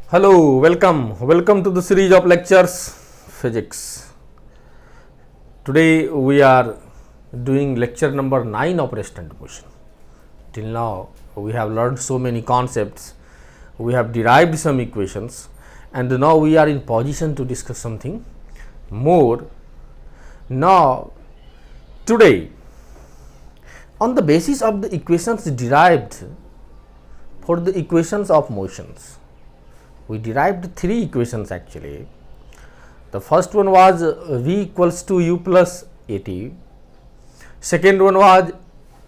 Hello, welcome to the series of lectures physics. Today we are doing lecture number 9 of rest and motion. Till now we have learned so many concepts, we have derived some equations, and now we are in position to discuss something more. Now today, on the basis of the equations derived for the equations of motions, we derived 3 equations actually. The first one was v equals to u plus at, second one was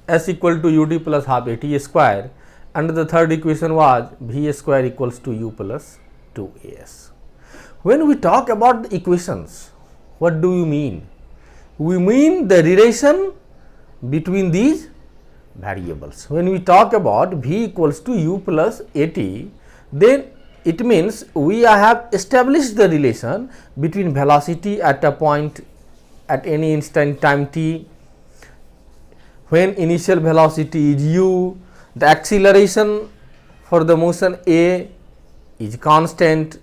s equal to ud plus half at square, and the third equation was v square equals to u plus 2as. When we talk about the equations, what do you mean? We mean the relation between these variables. When we talk about v equals to u plus at, then it means we have established the relation between velocity at a point at any instant time t, when initial velocity is u, the acceleration for the motion a is constant.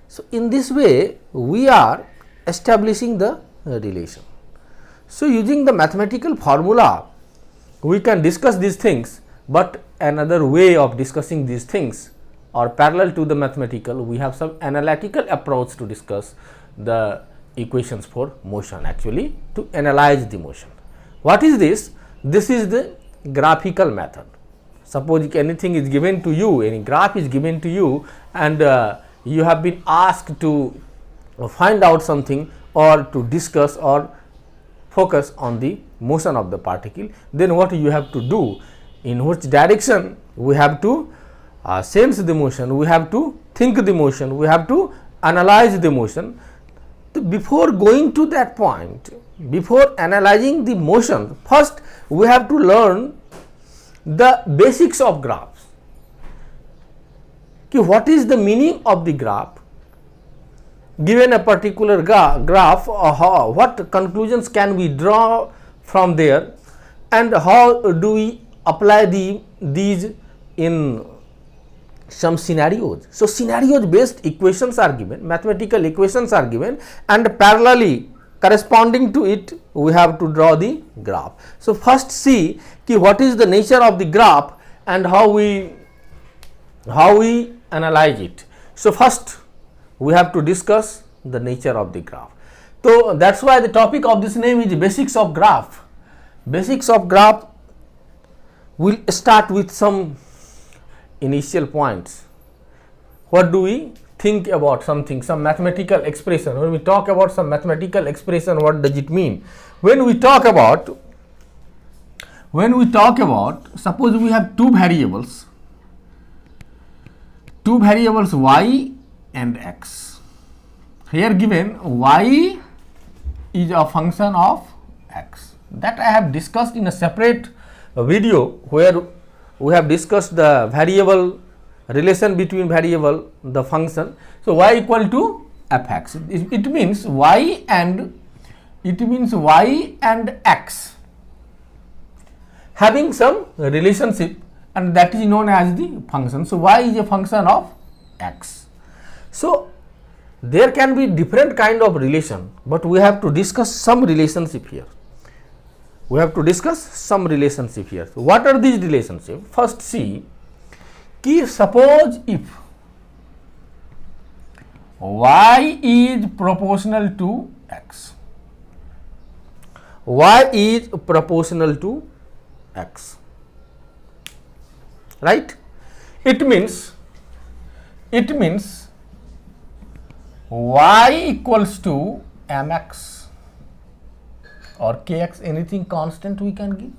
So in this way we are establishing the relation. So using the mathematical formula we can discuss these things, but another way of discussing these things, or parallel to the mathematical, we have some analytical approach to discuss the equations for motion, actually to analyze the motion. What is this? This is the graphical method. Suppose anything is given to you, any graph is given to you, and you have been asked to find out something or to discuss or focus on the motion of the particle. Then what you have to do, in which direction we have to sense the motion, we have to think the motion, we have to analyze the motion. Before going to that point, before analyzing the motion, first we have to learn the basics of graphs. What is the meaning of the graph? Given a particular graph, what conclusions can we draw from there, and how do we apply these in some scenarios. So scenarios based equations are given, mathematical equations are given, and parallelly corresponding to it we have to draw the graph. So first see what is the nature of the graph and how we analyze it. So first we have to discuss the nature of the graph. So that's why the topic of this name is basics of graph. Basics of graph will start with some initial points. What do we think about something, some mathematical expression? When we talk about some mathematical expression, what does it mean? When we talk about, suppose we have two variables y and x. Here given y is a function of x. That I have discussed in a separate video where we have discussed the variable relation between variable, the function. So y equal to fx. It means y and x having some relationship, and that is known as the function. So y is a function of x. So there can be different kind of relation, but we have to discuss some relationship here. So what are these relationships? First see, suppose if y is proportional to x, right? It means y equals to mx or kx, anything constant we can give.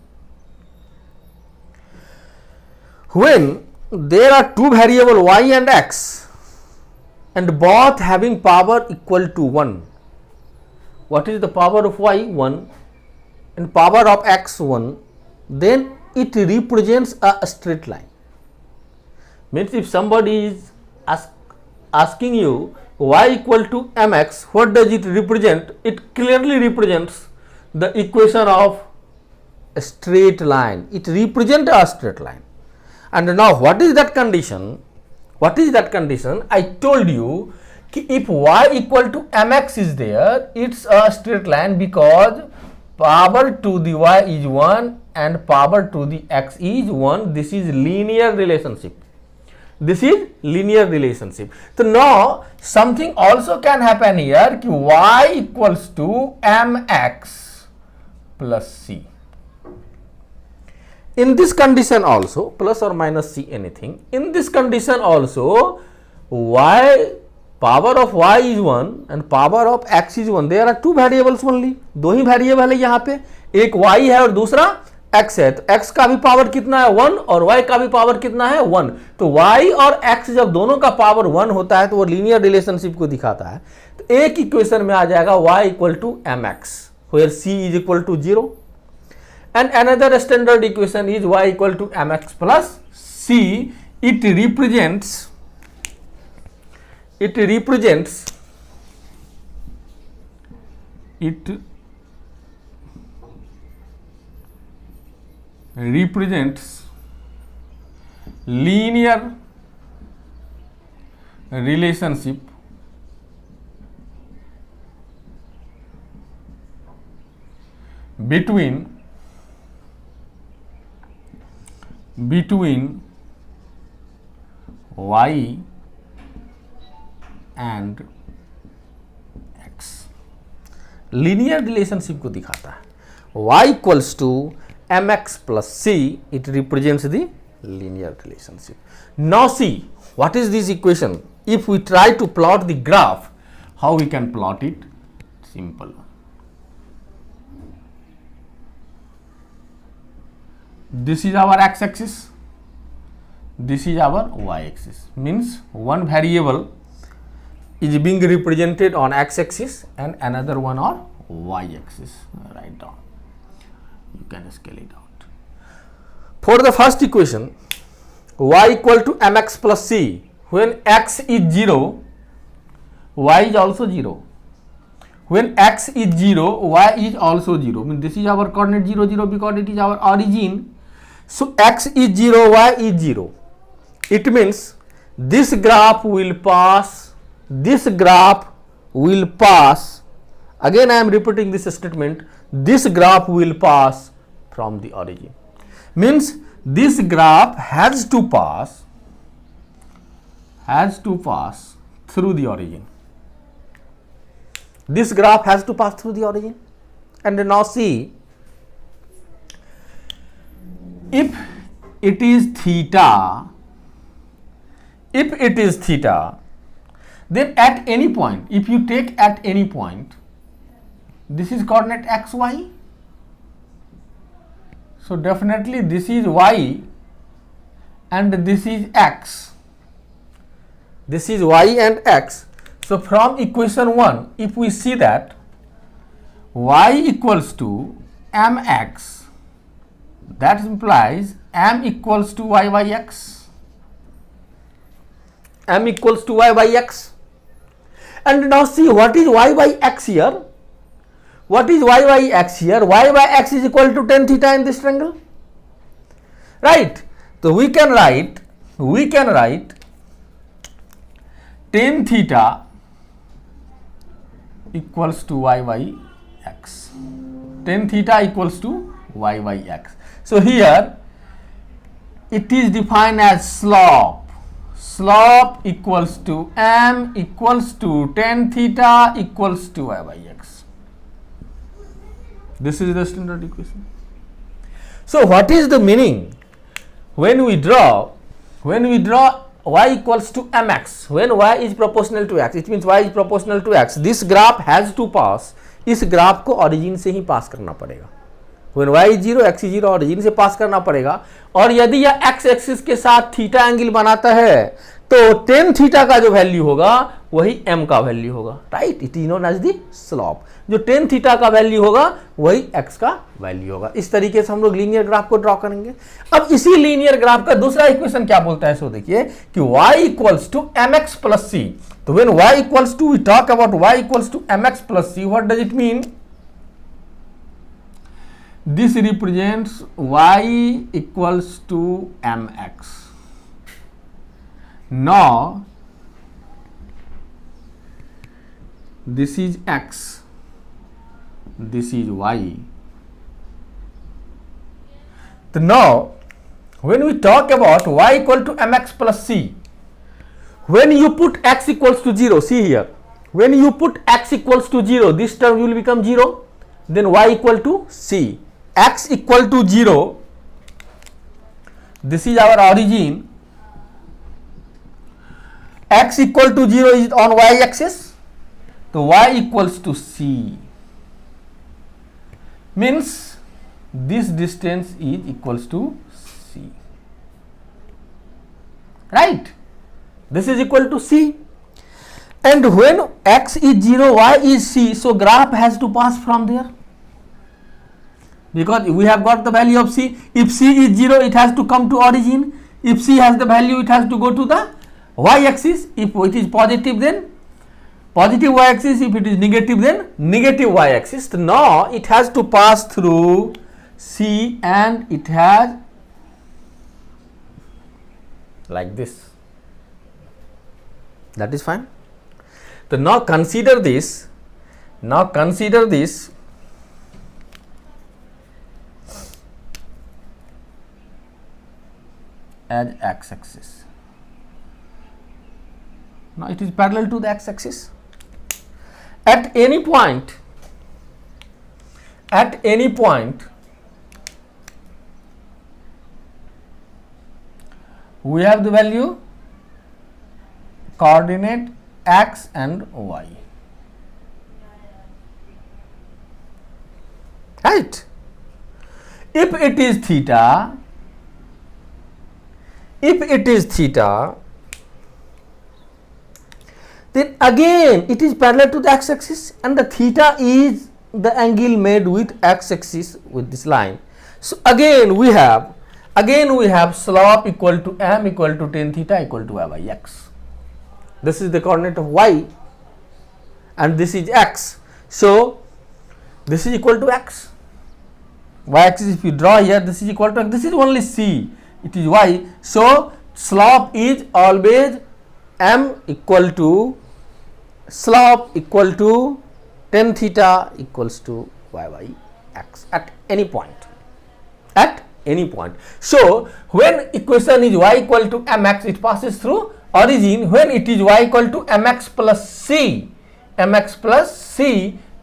When there are two variables y and x and both having power equal to 1, what is the power of y? 1, and power of x 1, then it represents a straight line. Means if somebody is asking you y equal to mx, what does it represent? It clearly represents the equation of a straight line. It represents a straight line. And now what is that condition? What is that condition? I told you if y equal to mx is there, it's a straight line because power to the y is 1 and power to the x is 1. This is linear relationship. This is linear relationship. So now something also can happen here कि y equals to mx plus c. In this condition also, plus or minus c anything, in this condition also y power of y is 1 and power of x is 1. There are two variables only. दो ही variable है यहाँ पे, एक y है और दूसरा x है. तो x का भी पावर कितना है 1 और y का भी पावर कितना है 1. तो y और x जब दोनों का पावर 1 होता है तो वो लीनियर रिलेशनशिप को दिखाता है. तो एक इक्वेशन में आ जाएगा y equal to mx where c is equal to 0 and another standard equation is y equal to mx plus c. It represents linear relationship between y and x. Linear relationship को दिखाता है. y equals to mx plus c, it represents the linear relationship. Now see what is this equation. If we try to plot the graph, how we can plot it? Simple. This is our x-axis, this is our y-axis. Means one variable is being represented on x-axis and another one on y-axis. Write down. You can scale it out. For the first equation, y equal to mx plus c. When x is 0, y is also 0. When x is 0, y is also 0. I mean, this is our coordinate 0, 0 because it is our origin. So x is 0, y is 0. It means this graph will pass. This graph will pass. Again, I am repeating this statement. This graph will pass from the origin. Means this graph has to pass through the origin. This graph has to pass through the origin. And now see, if it is theta, then at any point, if you take at any point, this is coordinate x, y. So definitely this is y and this is x. This is y and x. So from equation 1, if we see that y equals to mx, that implies m equals to y by x. M equals to y by x. And now see what is y by x here. What is y by x here? Y by x is equal to tan theta in this triangle. Right. So we can write tan theta equals to y by x. Tan theta equals to y by x. So here it is defined as slope. Slope equals to m equals to tan theta equals to y by x. This is the standard equation. So what is the meaning when we draw y equals to mx, when y is proportional to x, it means y is proportional to x. This graph has to pass, इस graph को origin से ही पास करना पड़ेगा. When y is 0, x is 0, origin से पास करना पड़ेगा. और यदि यह x एक्सिस के साथ थीटा एंगल बनाता है तो tan थीटा का जो वैल्यू होगा वही m का वैल्यू होगा. Right, it is known as the slope. जो tan थीटा का वैल्यू होगा वही x का वैल्यू होगा. इस तरीके से हम लोग लीनियर ग्राफ को ड्रॉ करेंगे. अब इसी लीनियर ग्राफ का दूसरा इक्वेशन क्या बोलता है, सो देखिए कि y equals to mx plus c. तो when y equals to, we talk about y equals to mx plus c, what does it mean? This represents y equals to mx. Now this is x, this is y. So now when we talk about y equal to mx plus c, when you put x equals to 0, see here, when you put x equals to 0, this term will become 0, then y equal to c. X equal to 0, this is our origin, x equal to 0 is on y axis, so y equals to c, means this distance is equals to c, right? This is equal to c, and when x is 0, y is c, so graph has to pass from there, because we have got the value of c. If c is 0, it has to come to origin. If c has the value, it has to go to the y axis. If it is positive, then positive y axis. If it is negative, then negative y axis. So now it has to pass through c, and it has like this. That is fine. So now consider this. Now consider this. As x axis. Now it is parallel to the x axis. At any point, we have the value coordinate x and y, right? If it is theta, then again it is parallel to the x axis, and the theta is the angle made with x axis with this line. So again we have slope equal to m equal to tan theta equal to y by x. This is the coordinate of y, and this is x. So this is equal to x. Y axis, if you draw here, this is equal to x. This is only c, it is y. So slope is always m equal to slope equal to tan theta equals to y by x at any point. So when equation is y equal to mx, it passes through origin. When it is y equal to mx plus c,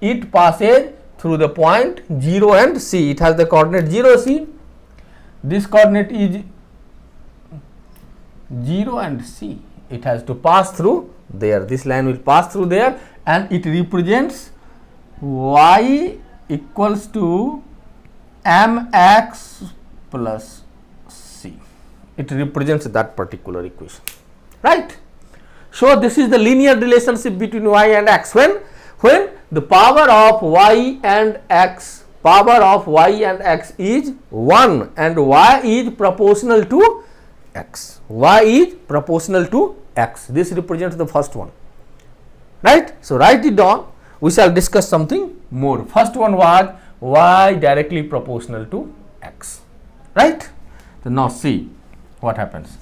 it passes through the point 0 and c. It has the coordinate 0, c. This coordinate is 0 and c. It has to pass through there. This line will pass through there, and it represents y equals to mx plus c. It represents that particular equation, right? So this is the linear relationship between y and x. When the power of y and x is 1 and y is proportional to x. This represents the first one, right? So write it down. We shall discuss something more. First one was y directly proportional to x, right? So now see what happens.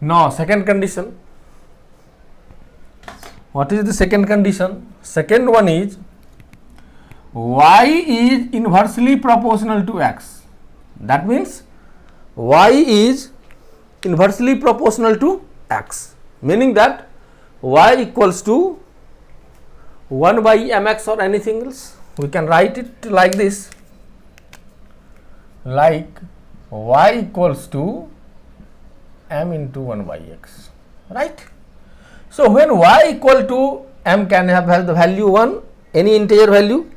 Now second condition. What is the second condition? Second one is y is inversely proportional to x. That means y is inversely proportional to x, meaning that y equals to 1 by mx or anything else. We can write it like this, like y equals to m into 1 by x, right? So when y equal to m can have the value 1, any integer value.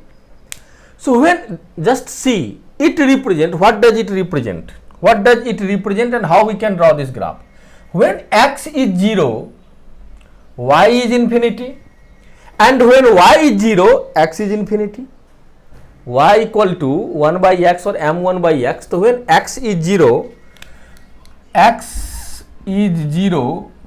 So when just see, it represent, what does it represent? What does it represent and how we can draw this graph? When x is 0, y is infinity, and when y is 0, x is infinity. Y equal to 1 by x or m1 by x. So when x is 0,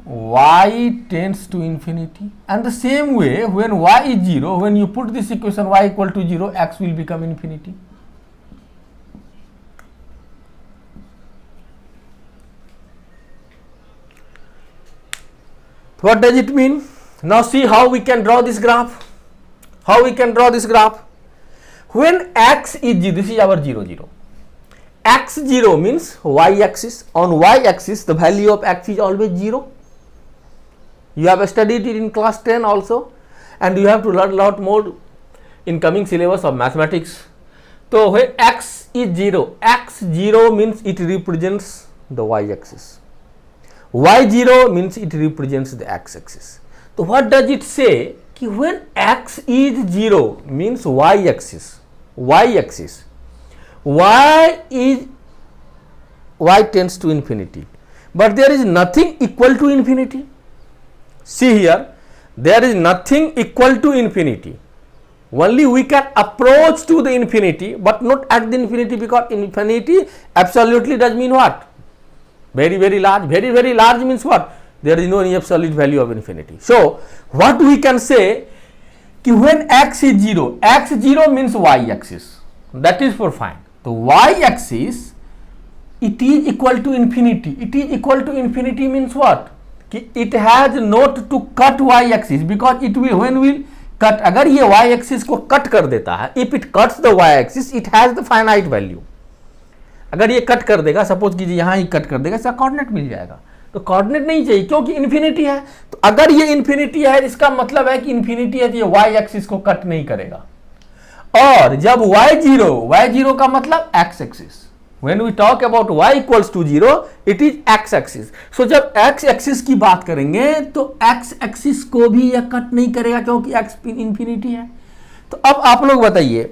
y tends to infinity. And the same way, when y is 0, when you put this equation y equal to 0, x will become infinity. What does it mean? Now see how we can draw this graph. How we can draw this graph? When x is 0, this is our 0, 0. X 0 means y axis. On y axis, the value of x is always 0. You have studied it in class 10 also, and you have to learn a lot more in coming syllabus of mathematics. So when x is 0, x 0 means it represents the y axis. Y 0 means it represents the x axis. So what does it say? Ki when x is 0 means y axis. Y axis. Y tends to infinity. But there is nothing equal to infinity. See here, there is nothing equal to infinity. Only we can approach to the infinity, but not at the infinity, because infinity absolutely does mean what? Very, very large. Very, very large means what? There is no any absolute value of infinity. So what we can say, ki when x is 0, x 0 means y axis. That is for fine. So y axis, it is equal to infinity. It is equal to infinity means what? Ki it has not to cut y axis, because it will, when will cut, अगर ये y axis को cut कर देता है, if it cuts the y axis, it has the finite value. अगर ये cut कर देगा, सपोज कीजिए यहाँ ही कट कर देगा, इसका कोऑर्डिनेट मिल जाएगा. तो कोऑर्डिनेट नहीं चाहिए क्योंकि इन्फिनिटी है. तो अगर ये इन्फिनिटी है, इसका मतलब है कि इन्फिनिटी है, तो ये y एक्सिस को कट नहीं करेगा. और जब y0 का मतलब x axis. When we talk about y equals to 0, it is x axis. So जब x एक्सिस की बात करेंगे तो x एक्सिस को भी यह कट नहीं करेगा क्योंकि x इन्फिनिटी है. तो अब आप लोग बताइए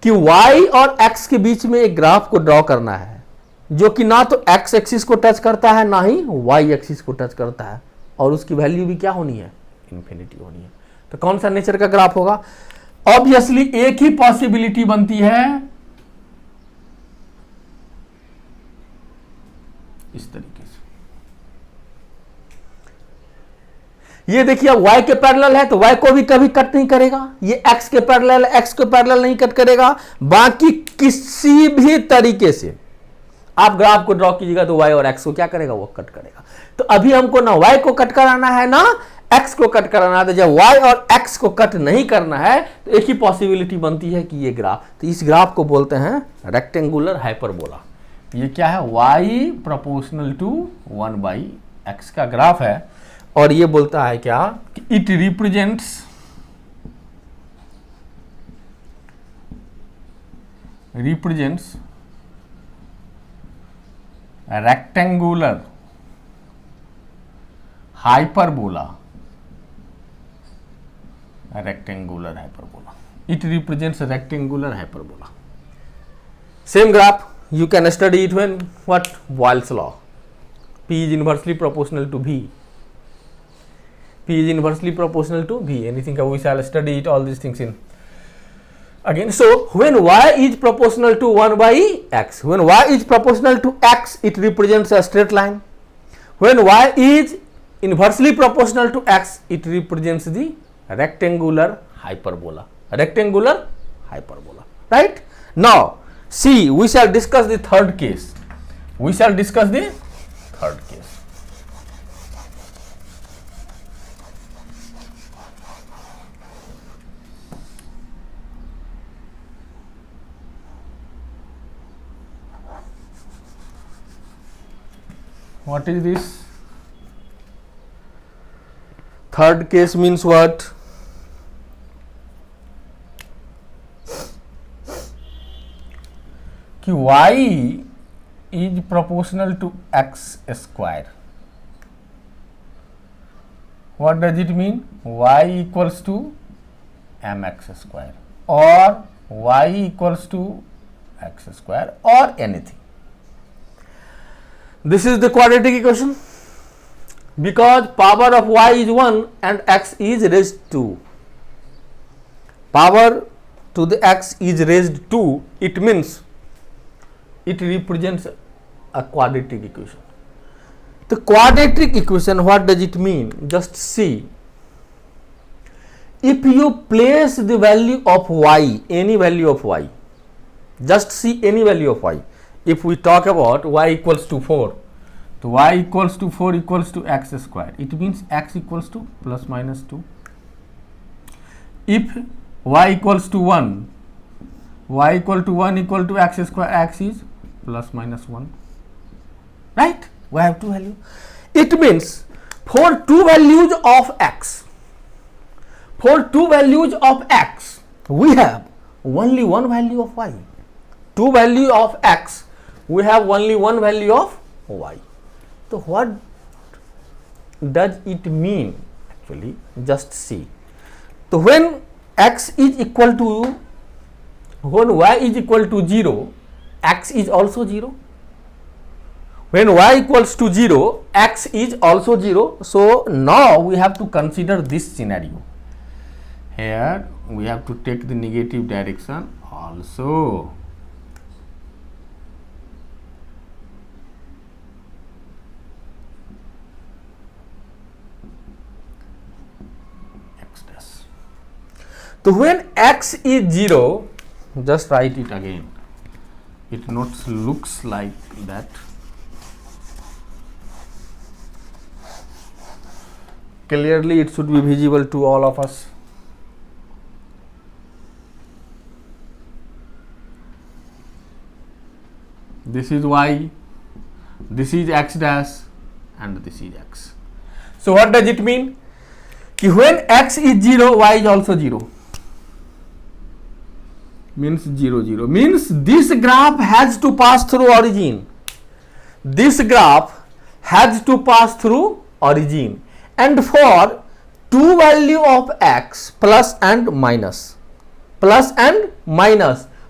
कि y और x के बीच में एक ग्राफ को ड्रॉ करना है जो कि ना तो x एक्सिस को टच करता है, ना ही y एक्सिस को टच करता है, और उसकी वैल्यू भी क्या होनी है? इन्फिनिटी होनी है. तो कौन सा नेचर का ग्राफ होगा? ऑब्वियसली एक ही पॉसिबिलिटी बनती है, इस तरीके से. ये देखिए y के पैरेलल है तो y को भी कभी कट नहीं करेगा. ये x के पैरेलल, x के पैरेलल नहीं कट करेगा. बाकी किसी भी तरीके से आप ग्राफ को ड्रॉ कीजिएगा तो y और x को क्या करेगा? वो कट करेगा. तो अभी हमको ना y को कट कराना है ना x को कट कराना है. तो जब y और x को कट नहीं करना है तो एक ही पॉसिबिलिटी बनती है कि ये ग्राफ, तो इस ग्राफ को बोलते हैं रेक्टेंगुलर हाइपरबोला. ये क्या है? y proportional to 1 by x का ग्राफ है. और ये बोलता है क्या? It represents rectangular hyperbola. Rectangular hyperbola. It represents a rectangular hyperbola. Same graph you can study it when what? Boyle's law. P is inversely proportional to V. P is inversely proportional to V. Anything we shall study it, all these things in again. So when y is proportional to 1 by x, when y is proportional to x, it represents a straight line. When y is inversely proportional to x, it represents the rectangular hyperbola. Rectangular hyperbola, right? Now see, we shall discuss the third case. We shall discuss the third case. What is this? Third case means what? कि y is proportional to x square. What does it mean? Y equals to mx square or y equals to x square or anything. This is the quadratic equation because power of y is 1 and x is raised 2. Power to the x is raised 2, it means it represents a quadratic equation. The quadratic equation, what does it mean? Just see. If you place the value of y, any value of y, just see any value of y. If we talk about y equals to 4, so y equals to 4 equals to x square. It means x equals to plus minus 2. If y equals to 1, y equal to 1 equal to x square, x is plus minus 1. Right? We have two values. It means for two values of x, we have only one value of y. Two value of x, we have only one value of y. So what does it mean actually? Just see. So when x is equal to, when y is equal to 0, x is also 0. When y equals to 0, x is also 0. So now we have to consider this scenario. Here we have to take the negative direction also. X dash. So when x is 0, just write it again. It not looks like that. Clearly it should be visible to all of us. This is y, this is x dash, and this is x. So what does it mean? When x is 0, y is also 0. Means 0, 0. Means this graph has to pass through origin. This graph has to pass through origin. And for two value of x, plus and minus,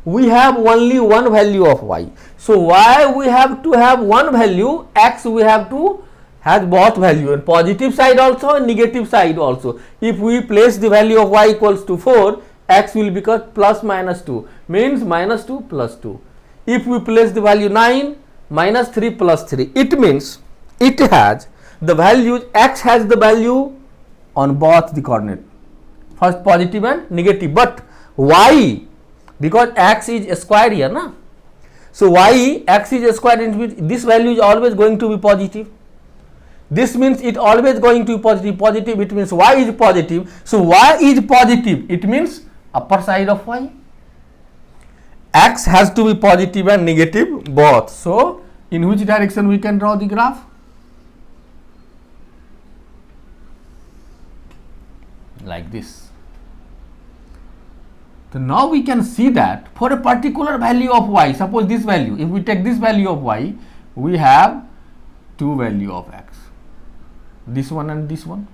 we have only one value of y. So y we have to have one value, x we have to have both value, and positive side also and negative side also. If we place the value of y equals to 4, x will become plus minus 2, means minus 2 plus 2. If we place the value 9, minus 3 plus 3, it means it has the values, x has the value on both the coordinate, first positive and negative, but y, because x is a square here, na? So y, x is a square, this value is always going to be positive. This means it always going to be positive. Positive, it means y is positive. So y is positive, it means upper side of y. X has to be positive and negative both. So in which direction we can draw the graph? Like this. So now we can see that for a particular value of y, suppose this value, if we take this value of y, we have two value of x, this one and this one.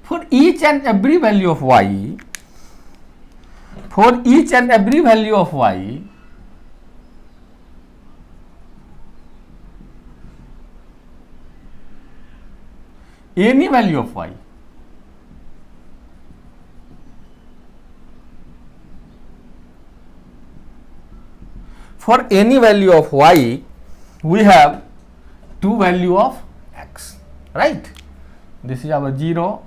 For each and every value of y, any value of y, for any value of y, we have two value of x, right? This is our 0,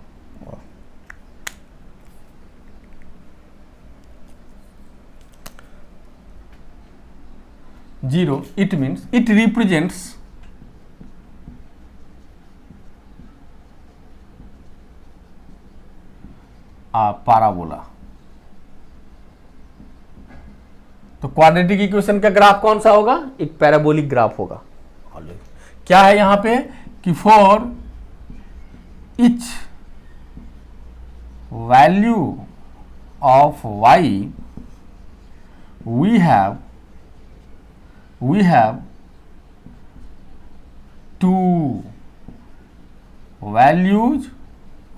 it means it represents a parabola. तो quadratic equation का graph कौन सा होगा? एक parabolic graph होगा. क्या है यहां पे कि for each value of y we have two values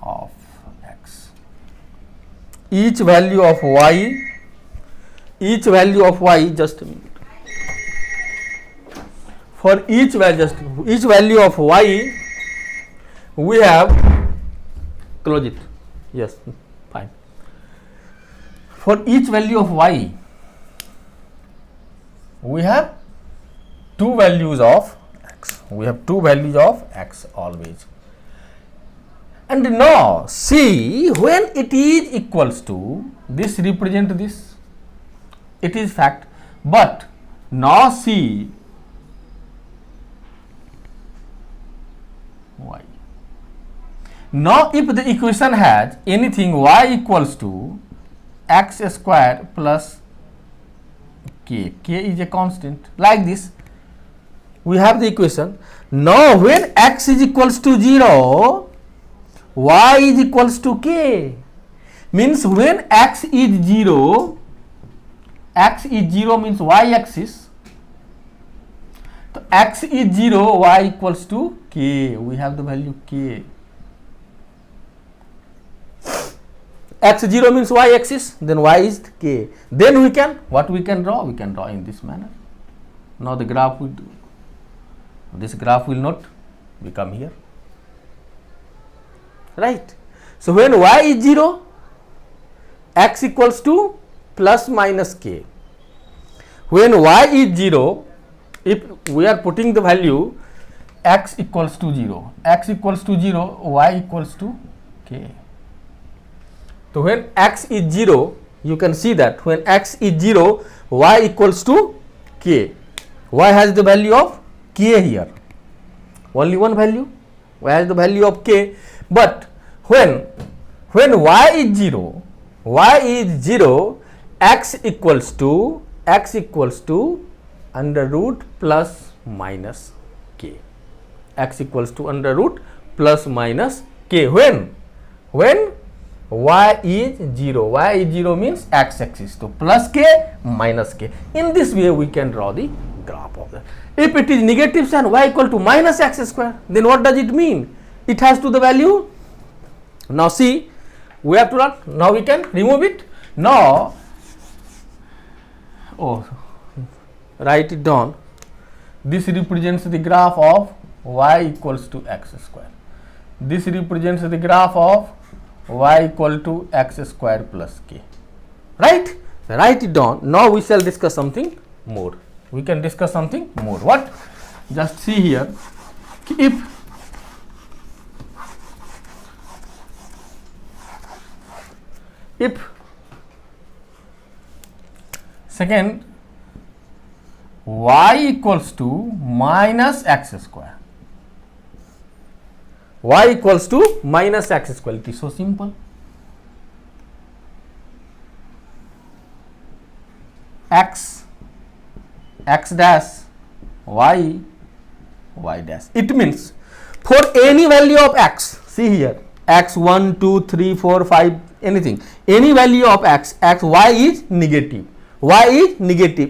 of x. Each value of y, just a minute. For each value of y, we have, close it, yes, fine. For each value of y, we have two values of x. Always. And now see, when it is equals to, this represent this, it is fact, but now see y. Now if the equation has anything y equals to x square plus k is a constant, like this, we have the equation. Now when x is equals to 0, y is equals to k, means when x is 0 means y axis, so x is 0, y equals to k, we have the value k. X 0 means y axis, then y is k. Then we can draw? We can draw in this manner. Now the graph will do. This graph will not become here, right? So when y is 0, x equals to plus minus k. When y is 0, if we are putting the value x equals to 0, y equals to k. So when x is 0, you can see that when x is 0, y equals to k. Y has the value of k here, only one value, y has the value of k. But when y is 0, x equals to under root plus minus k. X equals to under root plus minus k. When y is 0 means x axis, so plus k minus k. In this way we can draw the graph of that. If it is negative sign, y equal to minus x square, then what does it mean? It has to the value. Now see, we have to run. Now we can remove it. Now, write it down. This represents the graph of y equals to x square. This represents the graph of y equal to x square plus k. Right? Write it down. Now we shall discuss something more. We can discuss something more. What? Just see here. If second y equals to minus x square, it is so simple. X dash, y dash. It means for any value of x, see here, x 1, 2, 3, 4, 5, anything, any value of x, y is negative.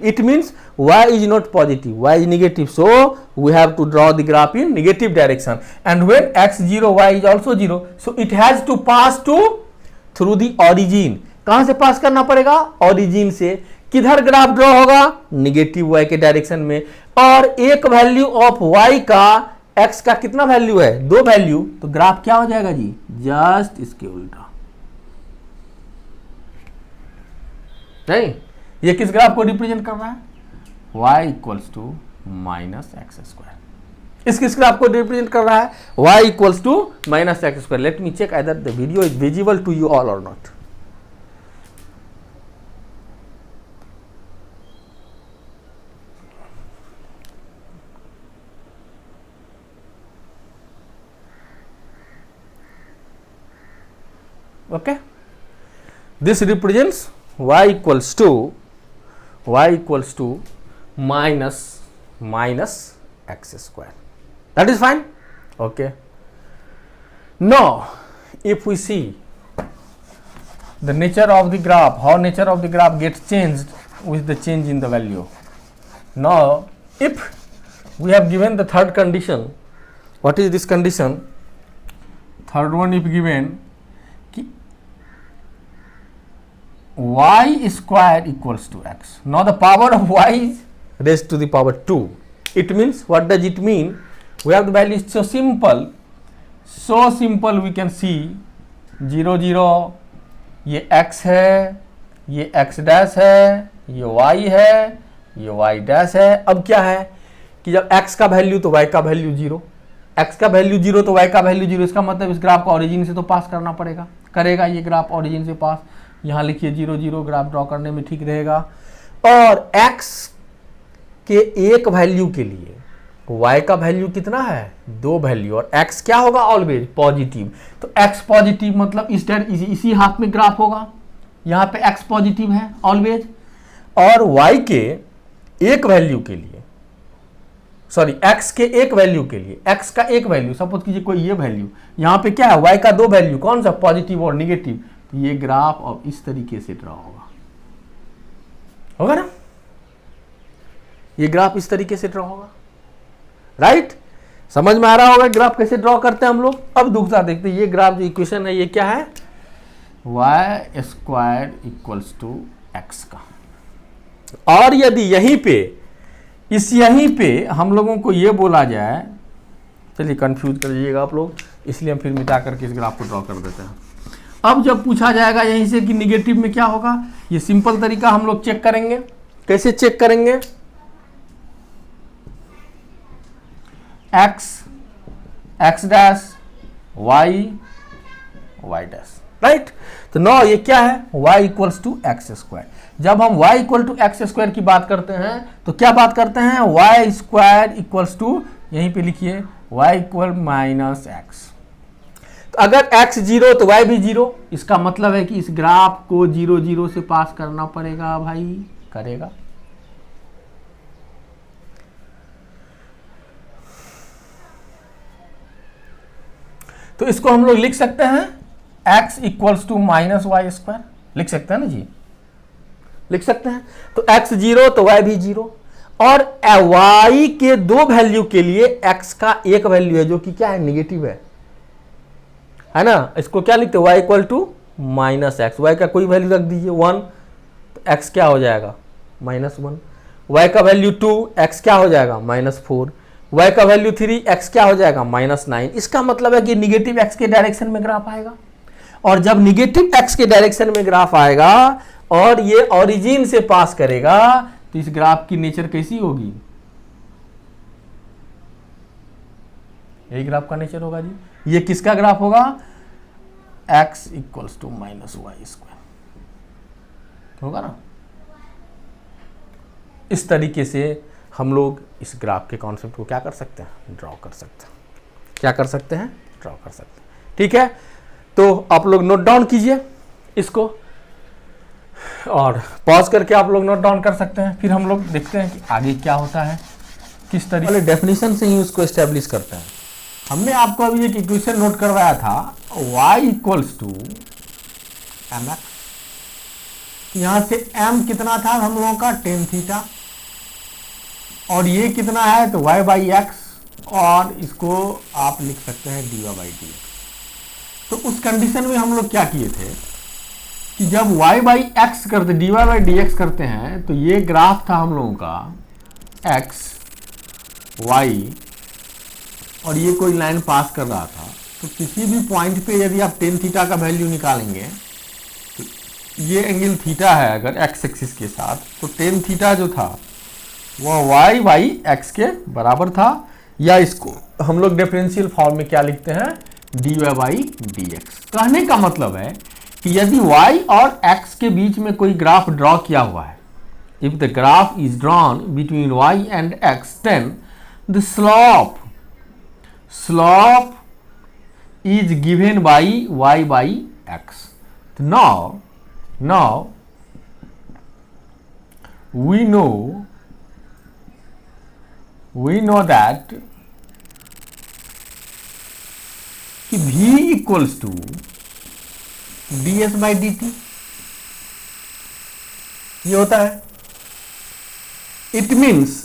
It means y is not positive, y is negative. So we have to draw the graph in negative direction. And when x 0, y is also 0, so it has to pass through the origin. कहाँ से पास करना पड़ेगा? Origin से. किधर graph draw होगा? Negative y के direction में. और एक वैल्यू ऑफ y का x का कितना वैल्यू है? 2 वैल्यू. तो ग्राफ क्या हो जाएगा जी? जस्ट इसके उल्टा. नहीं, ये किस ग्राफ को रिप्रेजेंट कर रहा है? y equals to minus x square. इस किस ग्राफ को रिप्रेजेंट कर रहा है? y equals to minus x square. Let me check either the video is visible to you all और not. Okay, this represents y equals to minus x square. That is fine. Okay, now if we see the nature of the graph, how nature of the graph gets changed with the change in the value. Now if we have given the third condition, what is this condition? Third one if given कि y square equals to x. Now the power of y is raised to the power 2. It means, what does it mean? We have the value so simple we can see 0 0, ये x है, ये x dash है, ये y है, ये y dash है. अब क्या है कि जब x का वैल्यू तो y का वैल्यू 0, x का वैल्यू 0 तो y का वैल्यू 0. इसका मतलब इस ग्राफ को ओरिजिन से तो पास करना पड़ेगा. करेगा ये ग्राफ ओरिजिन से पास. यहाँ लिखिए 0 0, ग्राफ ड्रॉ करने में ठीक रहेगा. और x के एक वैल्यू के लिए y का वैल्यू कितना है, 2 वैल्यू, और x क्या होगा, ऑलवेज पॉजिटिव. तो x पॉजिटिव मतलब इसी हाफ में ग्राफ होगा. यहाँ पे x पॉजिटिव है ऑलवेज. और y के एक वैल्यू के लिए, सॉरी x के एक वैल्यू के लिए, x का एक वैल्यू सपोज कीजिए कोई ये वैल्यू, यहाँ पे क्या है, y का 2 वैल्यू, कौन सा, पॉजिटिव और निगेटिव. तो ये ग्राफ अब इस तरीके से ड्रॉ होगा ना, ये ग्राफ इस तरीके से ड्रॉ होगा. राइट, समझ में आ रहा होगा ग्राफ कैसे ड्रॉ करते हैं हम लोग. अब दूसरा देखते हैं, ये ग्राफ जो इक्वेशन है ये क्या है, y square equals to x का. और यदि यहीं पे हम लोगों को ये बोला जाए, चलिए कंफ्यूज कर लीजिएगा आप लोग, इसलिए हम फिर मिटा करके इस ग्राफ को ड्रॉ कर देते हैं. अब जब पूछा जाएगा यहीं से कि निगेटिव में क्या होगा, ये सिंपल तरीका हम लोग चेक करेंगे. कैसे चेक करेंगे, x dash y dash. Right, तो नो ये क्या है, y equals to x square. जब हम y equal to x square की बात करते हैं तो क्या बात करते हैं, y स्क्वायर इक्वल्स टू, यहीं पे लिखिए y इक्वल माइनस एक्स. तो अगर x 0 तो y भी 0. इसका मतलब है कि इस ग्राफ को 0 0 से पास करना पड़ेगा भाई. करेगा. तो इसको हम लोग लिख सकते हैं x equals to minus y square. लिख सकते हैं ना जी, लिख सकते हैं. तो x 0 तो y भी 0. और y के 2 वैल्यू के लिए x का एक वैल्यू है जो कि क्या है, निगेटिव है ना. इसको क्या लिखते हैं, y equal to minus x. Y का कोई वैल्यू रख दीजिए 1, तो x क्या हो जाएगा, -1. y का वैल्यू 2, x क्या हो जाएगा, -4. y का वैल्यू 3, x क्या हो जाएगा, -9. इसका मतलब है कि निगेटिव x के डायरेक्शन में ग्राफ आएगा. और जब निगेटिव x के डायरेक्शन में ग्राफ आएगा और ये ओरिजिन से पास करेगा तो इस ग्राफ की नेचर कैसी होगी, यही ग्राफ का नेचर होगा जी. ये किसका ग्राफ होगा, x equals to minus y square होगा ना. इस तरीके से हम लोग इस ग्राफ के कॉन्सेप्ट को क्या कर सकते हैं, ड्रॉ कर सकते हैं. क्या कर सकते हैं, ड्रॉ कर सकते हैं. ठीक है, तो आप लोग नोट डाउन कीजिए इसको और पॉज करके आप लोग नोट डाउन कर सकते हैं. फिर हम लोग देखते हैं कि आगे क्या होता है, किस तरीके डेफिनेशन से ही उसको एस्टेब्लिश करते हैं. हमने आपको अभी एक इक्वेशन नोट करवाया था, y equals to m x. यहां से m कितना था हम लोगों का, टेन थीटा, और ये कितना है तो y बाई एक्स, और इसको आप लिख सकते हैं dy बाई डी एक्स. तो उस कंडीशन में हम लोग क्या किए थे कि जब y बाई एक्स करते, dy बाई डी एक्स करते हैं, तो ये ग्राफ था हम लोगों का x y, और ये कोई लाइन पास कर रहा था. तो किसी भी पॉइंट पे यदि आप टेन थीटा का वैल्यू निकालेंगे तो ये एंगल थीटा है अगर एक्स एक्सिस के साथ, तो टेन थीटा जो था वह y बाई एक्स के बराबर था. या इसको हम लोग डिफरेंशियल फॉर्म में क्या लिखते हैं, dy बाई डी एक्स. कहने का मतलब है कि यदि y और x के बीच में कोई ग्राफ ड्रॉ किया हुआ है, if the graph is drawn between y and x, then the slope is given by y by x. Now we know that कि v equals to ds by dt ये होता है. It means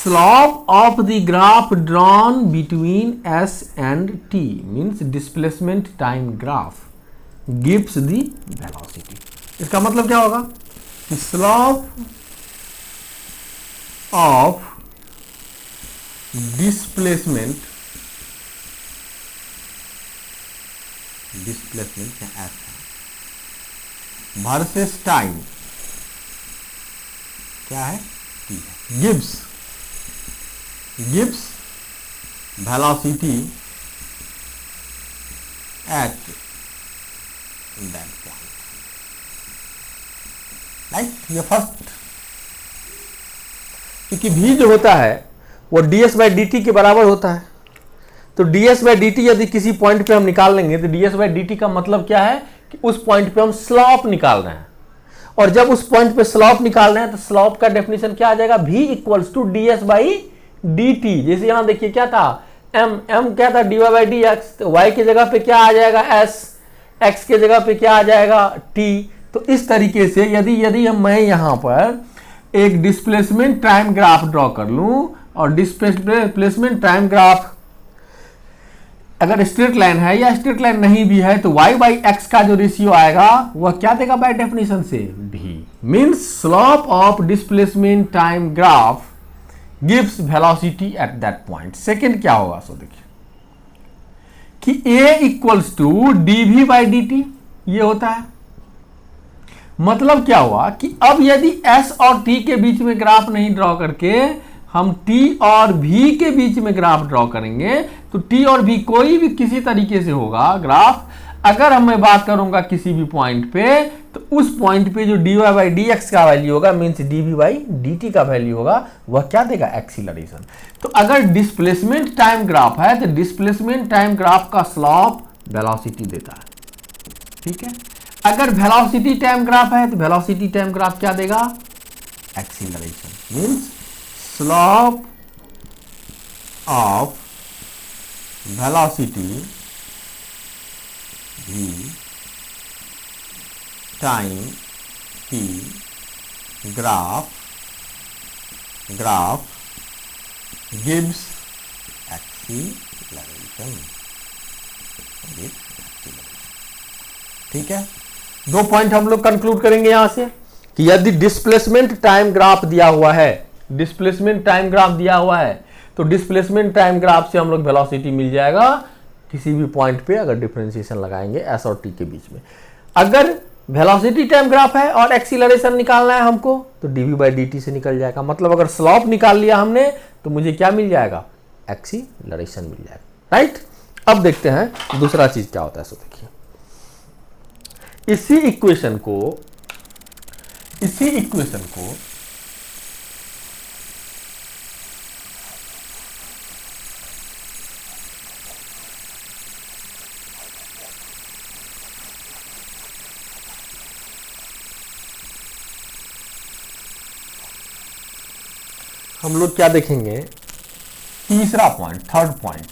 slope of the graph drawn between S and T means displacement time graph gives the velocity. इसका मतलब क्या होगा? Slope of displacement क्या S है versus time क्या है? T है. gives velocity at that point. Right, ये फर्स्ट. क्योंकि v जो होता है वो ds बाई डी टी के बराबर होता है, तो ds बाई डी टी यदि किसी पॉइंट पे हम निकाल लेंगे तो ds बाई डी टी का मतलब क्या है कि उस पॉइंट पे हम स्लॉप निकाल रहे हैं, और जब उस पॉइंट पे स्लॉप निकाल रहे हैं तो स्लॉप का डेफिनेशन क्या आ जाएगा? v equals to ds by d t. जैसे यहां देखिए क्या था, m क्या था? dy by d x. तो y की जगह पे क्या आ जाएगा? s. x के जगह पे क्या आ जाएगा? t. तो इस तरीके से यदि मैं यहां पर एक डिस्प्लेसमेंट टाइम ग्राफ ड्रॉ कर लूं, और डिस्प्लेसमेंट टाइम ग्राफ अगर स्ट्रेट लाइन है या स्ट्रेट लाइन नहीं भी है तो y बाई एक्स का जो रेशियो आएगा वह क्या देगा बाय डेफिनेशन से? v. Means slope of displacement time graph gives velocity at that point. Second क्या होगा? सो देखिए कि a equals to dv by d t, ये होता है. मतलब क्या हुआ कि अब यदि s और t के बीच में ग्राफ नहीं ड्रॉ करके हम t और v के बीच में ग्राफ ड्रॉ करेंगे तो t और v कोई भी किसी तरीके से होगा ग्राफ. अगर मैं बात करूंगा किसी भी पॉइंट पे तो उस पॉइंट पे जो dy बाई डी एक्स का वैल्यू होगा means dv by d T का वैल्यू होगा, वह क्या देगा? एक्सीलरेशन. तो अगर डिस्प्लेसमेंट टाइम ग्राफ है तो डिस्प्लेसमेंट टाइम ग्राफ का स्लॉप वेलोसिटी देता है. ठीक है. अगर वेलोसिटी टाइम ग्राफ है तो वेलोसिटी टाइम ग्राफ क्या देगा? Acceleration. Means slope of velocity v time t graph gives acceleration. ठीक है. दो पॉइंट हम लोग कंक्लूड करेंगे यहां से कि यदि डिस्प्लेसमेंट टाइम ग्राफ दिया हुआ है, डिस्प्लेसमेंट टाइम ग्राफ दिया हुआ है तो डिस्प्लेसमेंट टाइम ग्राफ से हम लोग वेलोसिटी मिल जाएगा किसी भी पॉइंट पे अगर डिफरेंशिएशन लगाएंगे s और t के बीच में. अगर वेलोसिटी टाइम ग्राफ है और एक्सीलरेशन निकालना है हमको तो dv बाई डी टी से निकल जाएगा. मतलब अगर स्लॉप निकाल लिया हमने तो मुझे क्या मिल जाएगा? एक्सीलरेशन मिल जाएगा. राइट. अब देखते हैं दूसरा चीज क्या होता है. सो देखिए इसी इक्वेशन को हम लोग क्या देखेंगे? तीसरा पॉइंट, थर्ड पॉइंट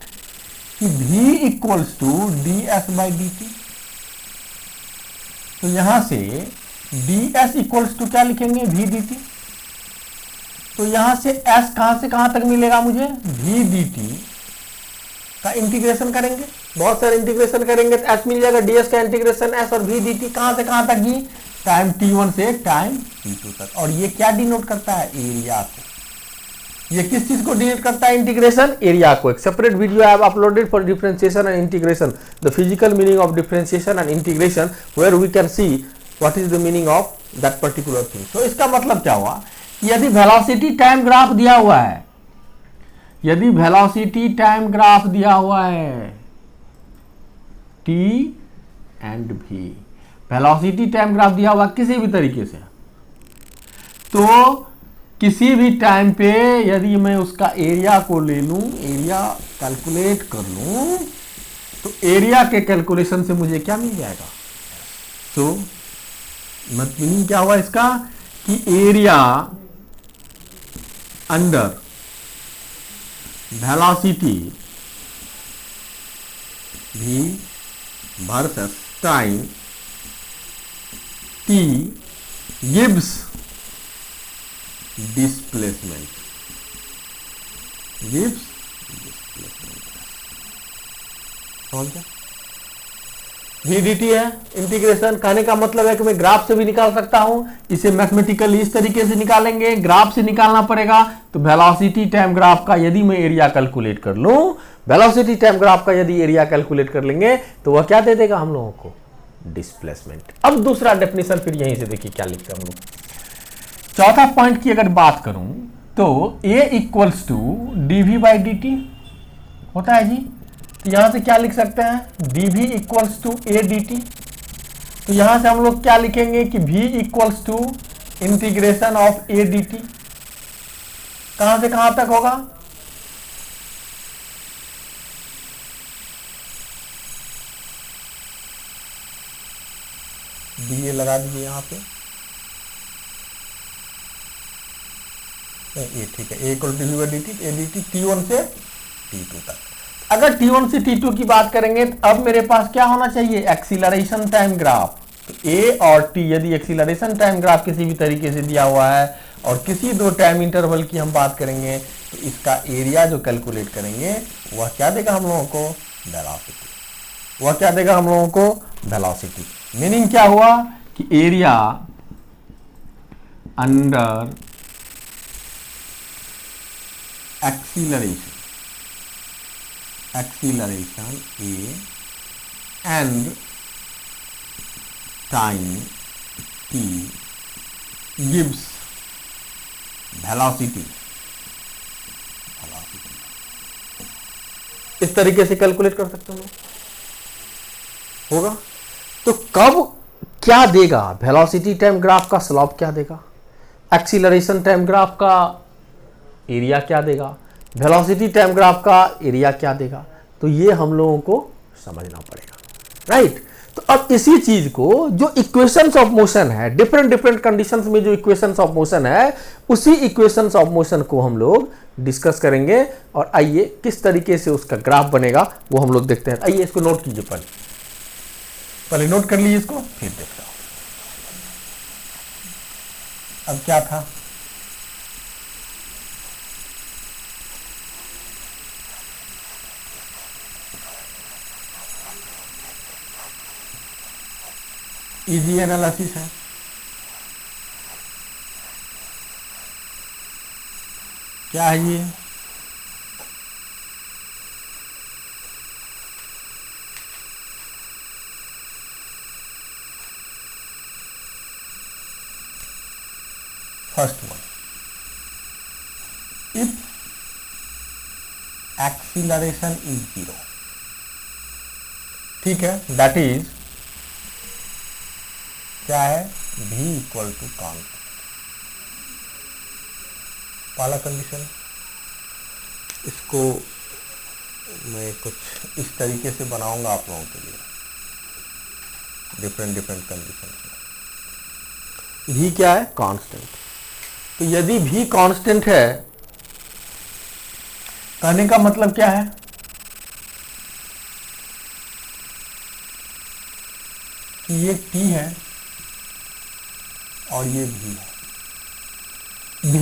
कि v equals to d s by d t. तो यहां से ds इक्वल्स टू क्या लिखेंगे? v dt. तो यहां से s कहां से कहां तक मिलेगा मुझे? v dt का इंटीग्रेशन करेंगे, बहुत सारे इंटीग्रेशन करेंगे तो s मिल जाएगा. ds का इंटीग्रेशन s और v dt कहां से कहां तक जी? टाइम t1 से टाइम t2 तक. और ये क्या डिनोट करता है? एरिया को. ये किस चीज को डिनोट करता है? इंटीग्रेशन एरिया को. एक separate video I have uploaded for differentiation and integration, the physical meaning of differentiation and integration, where we can see what is the meaning of that particular thing. तो इसका मतलब क्या हुआ कि यदि वेलोसिटी टाइम ग्राफ दिया हुआ है, यदि वेलोसिटी टाइम ग्राफ दिया हुआ है t and v, velocity time graph दिया हुआ किसी भी तरीके से, तो किसी भी टाइम पे यदि मैं उसका एरिया को ले लूं, एरिया कैलकुलेट कर लूं, तो एरिया के कैलकुलेशन से मुझे क्या मिल जाएगा? तो मतलब क्या हुआ इसका कि area under velocity v versus time t gives displacement. Gives, समझ गया? VDT है इंटीग्रेशन, कहने का मतलब है कि मैं ग्राफ से भी निकाल सकता हूं, इसे मैथमेटिकली इस तरीके से निकालेंगे, ग्राफ से निकालना पड़ेगा। तो वेलोसिटी टाइम ग्राफ का यदि मैं एरिया कैलकुलेट कर लूं, वेलोसिटी टाइम ग्राफ का यदि एरिया कैलकुलेट कर लेंगे तो वह क्या दे देगा हम लोगों को? डिस्प्लेसमेंट। अब दूसरा डेफिनेशन फिर यहीं से देखिए क्या लिखते हैं हम लोग। चौथा पॉइंट की अगर बात करूं तो A इक्वल्स टू dv/dt होता है जी। तो यहां से क्या लिख सकते हैं? dv equals to a dt। तो यहां से हम लोग क्या लिखेंगे कि v equals to integration of a dt। कहां से कहां तक होगा? dA लगा दीजिए यहां पे, ये ठीक है, a equal to dv/dt, a dt t1 से t2 तक। अगर t1 से t2 की बात करेंगे तो अब मेरे पास क्या होना चाहिए? Acceleration time graph. तो a और t यदि एक्सीलरेशन टाइम ग्राफ किसी भी तरीके से दिया हुआ है और किसी दो टाइम इंटरवल की हम बात करेंगे तो इसका एरिया जो कैलकुलेट करेंगे वह क्या देगा हम लोगों को? वेलोसिटी। वह क्या देगा हम लोगों को? वेलोसिटी। मीनिंग क्या हुआ कि area under acceleration A and time t gives velocity। इस तरीके से कैलकुलेट कर सकते हैं होगा। तो कब क्या देगा? वेलोसिटी टाइम ग्राफ का स्लोप क्या देगा? एक्सीलरेशन टाइम ग्राफ का एरिया क्या देगा? वेलोसिटी टाइम ग्राफ का एरिया क्या देगा? तो ये हम लोगों को समझना पड़ेगा, राइट? तो अब इसी चीज को जो इक्वेशंस ऑफ मोशन है, डिफरेंट डिफरेंट कंडीशंस में जो इक्वेशंस ऑफ मोशन है, उसी इक्वेशंस ऑफ मोशन को हम लोग डिस्कस करेंगे। और आइए किस तरीके से उसका ग्राफ बनेगा वो हम लोग देखते हैं। आइए इसको नोट कीजिए, पहले नोट कर लीजिए इसको, फिर देखता हूं। अब क्या था? इजी एनालिसिस है। क्या है ये? First one, if acceleration is 0, ठीक है, दैट इज क्या है? v equal to constant. पहला कंडीशन, इसको मैं कुछ इस तरीके से बनाऊंगा आप लोगों के लिए, डिफरेंट डिफरेंट कंडीशन में। v क्या है? कांस्टेंट। तो यदि v कांस्टेंट है, कहने का मतलब क्या है? कि ये t है और ये v है। v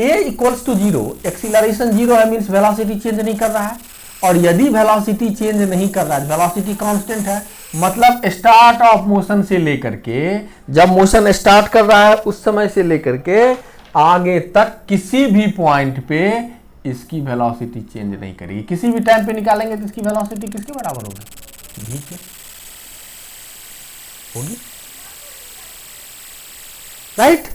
a equals to 0, acceleration 0 है, मीन्स वेलोसिटी चेंज नहीं कर रहा है। और यदि वेलोसिटी चेंज नहीं कर रहा है, वेलोसिटी कांस्टेंट है, मतलब स्टार्ट ऑफ मोशन से लेकर के, जब मोशन स्टार्ट कर रहा है उस समय से लेकर के आगे तक किसी भी पॉइंट पे इसकी वेलोसिटी चेंज नहीं करेगी। किसी भी टाइम पे निकालेंगे तो इसकी वेलोसिटी किसके बराबर होगी? v के होगी, राइट?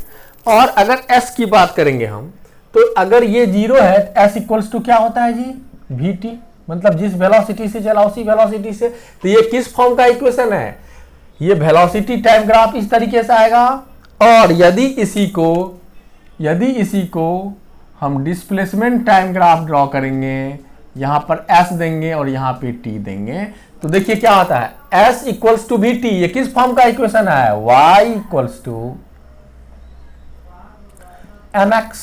और अगर s की बात करेंगे हम, तो अगर ये 0 है तो s इक्वल्स टू क्या होता है जी? vt, मतलब जिस वेलोसिटी से चला उसी वेलोसिटी से। तो ये किस फॉर्म का इक्वेशन है? ये वेलोसिटी टाइम ग्राफ इस तरीके से आएगा। और यदि इसी को हम डिस्प्लेसमेंट टाइम ग्राफ ड्रॉ करेंगे, यहां पर s देंगे और यहां पे t देंगे, तो देखिए क्या होता है? s इक्वल्स टू vt, ये किस फॉर्म का इक्वेशन है? y इक्वल्स टू mx,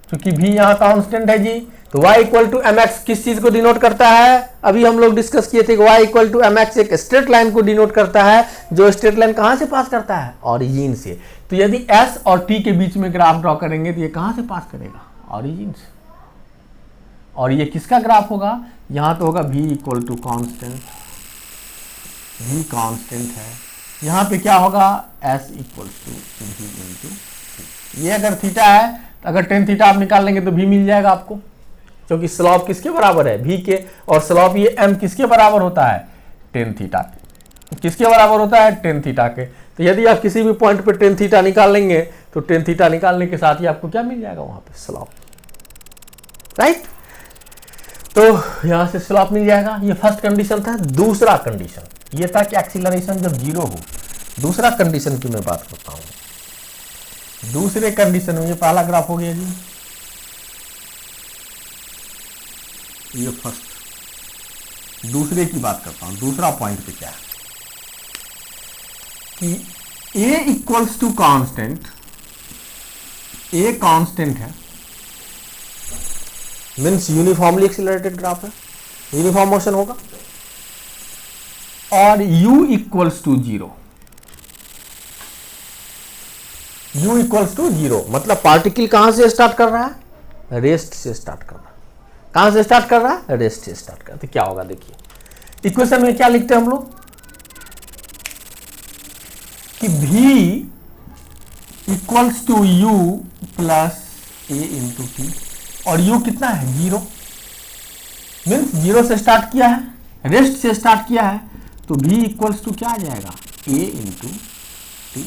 क्योंकि v यहां कांस्टेंट है जी। तो y इक्वल टू mx किस चीज को डिनोट करता है? अभी हम लोग डिस्कस किए थे कि y इक्वल टू mx एक स्ट्रेट लाइन को डिनोट करता है, जो स्ट्रेट लाइन कहां से पास करता है? ओरिजिन से। तो यदि s और t के बीच में ग्राफ ड्रॉ करेंगे तो ये कहां से पास करेगा? ओरिजिन से। और ये किसका ग्राफ होगा, यहाँ तो होगा v equal to constant, v constant है, यहाँ पे क्या होगा s equal to v into, ये अगर थीटा है तो अगर टेन थीटा आप निकाल लेंगे तो v मिल जाएगा आपको, क्योंकि स्लॉप किसके बराबर है v के, और स्लॉप ये m किसके बराबर होता है टेन थीटा के, किसके बराबर होता है टेन थीटा के। तो यदि आप किसी भी पॉइंट पे टेन थीटा निकाल लेंगे तो टेन थीटा निकालने के साथ ही आपको क्या मिल जाएगा वहां पे स्लॉप, राइट। तो यहां से स्लॉप मिल जाएगा। ये फर्स्ट कंडीशन था। दूसरा कंडीशन ये था कि एक्सीलरेशन जब जीरो हो। दूसरा कंडीशन की मैं बात करता हूं। दूसरे कंडीशन में ये पहला ग्राफ हो गया जी, ये फर्स्ट। दूसरे की बात करता हूं, दूसरा पॉइंट पे क्या है कि a equals to constant, a constant है, मीन्स यूनिफॉर्मली एक्सीलरेटेड ग्राफ है, यूनिफॉर्म मोशन होगा, और u equals to zero, u equals to zero मतलब पार्टिकल कहां से स्टार्ट कर रहा है, रेस्ट से स्टार्ट कर रहा है। कहां से स्टार्ट कर रहा है, रेस्ट से स्टार्ट कर रहा है। तो क्या होगा देखिए इक्वेशन में क्या लिखते हैं हम लोग कि v equals to u plus a into t, और u कितना है जीरो, मीन्स जीरो से स्टार्ट किया है, रेस्ट से स्टार्ट किया है, तो v इक्वल्स टू क्या आ जाएगा a into t.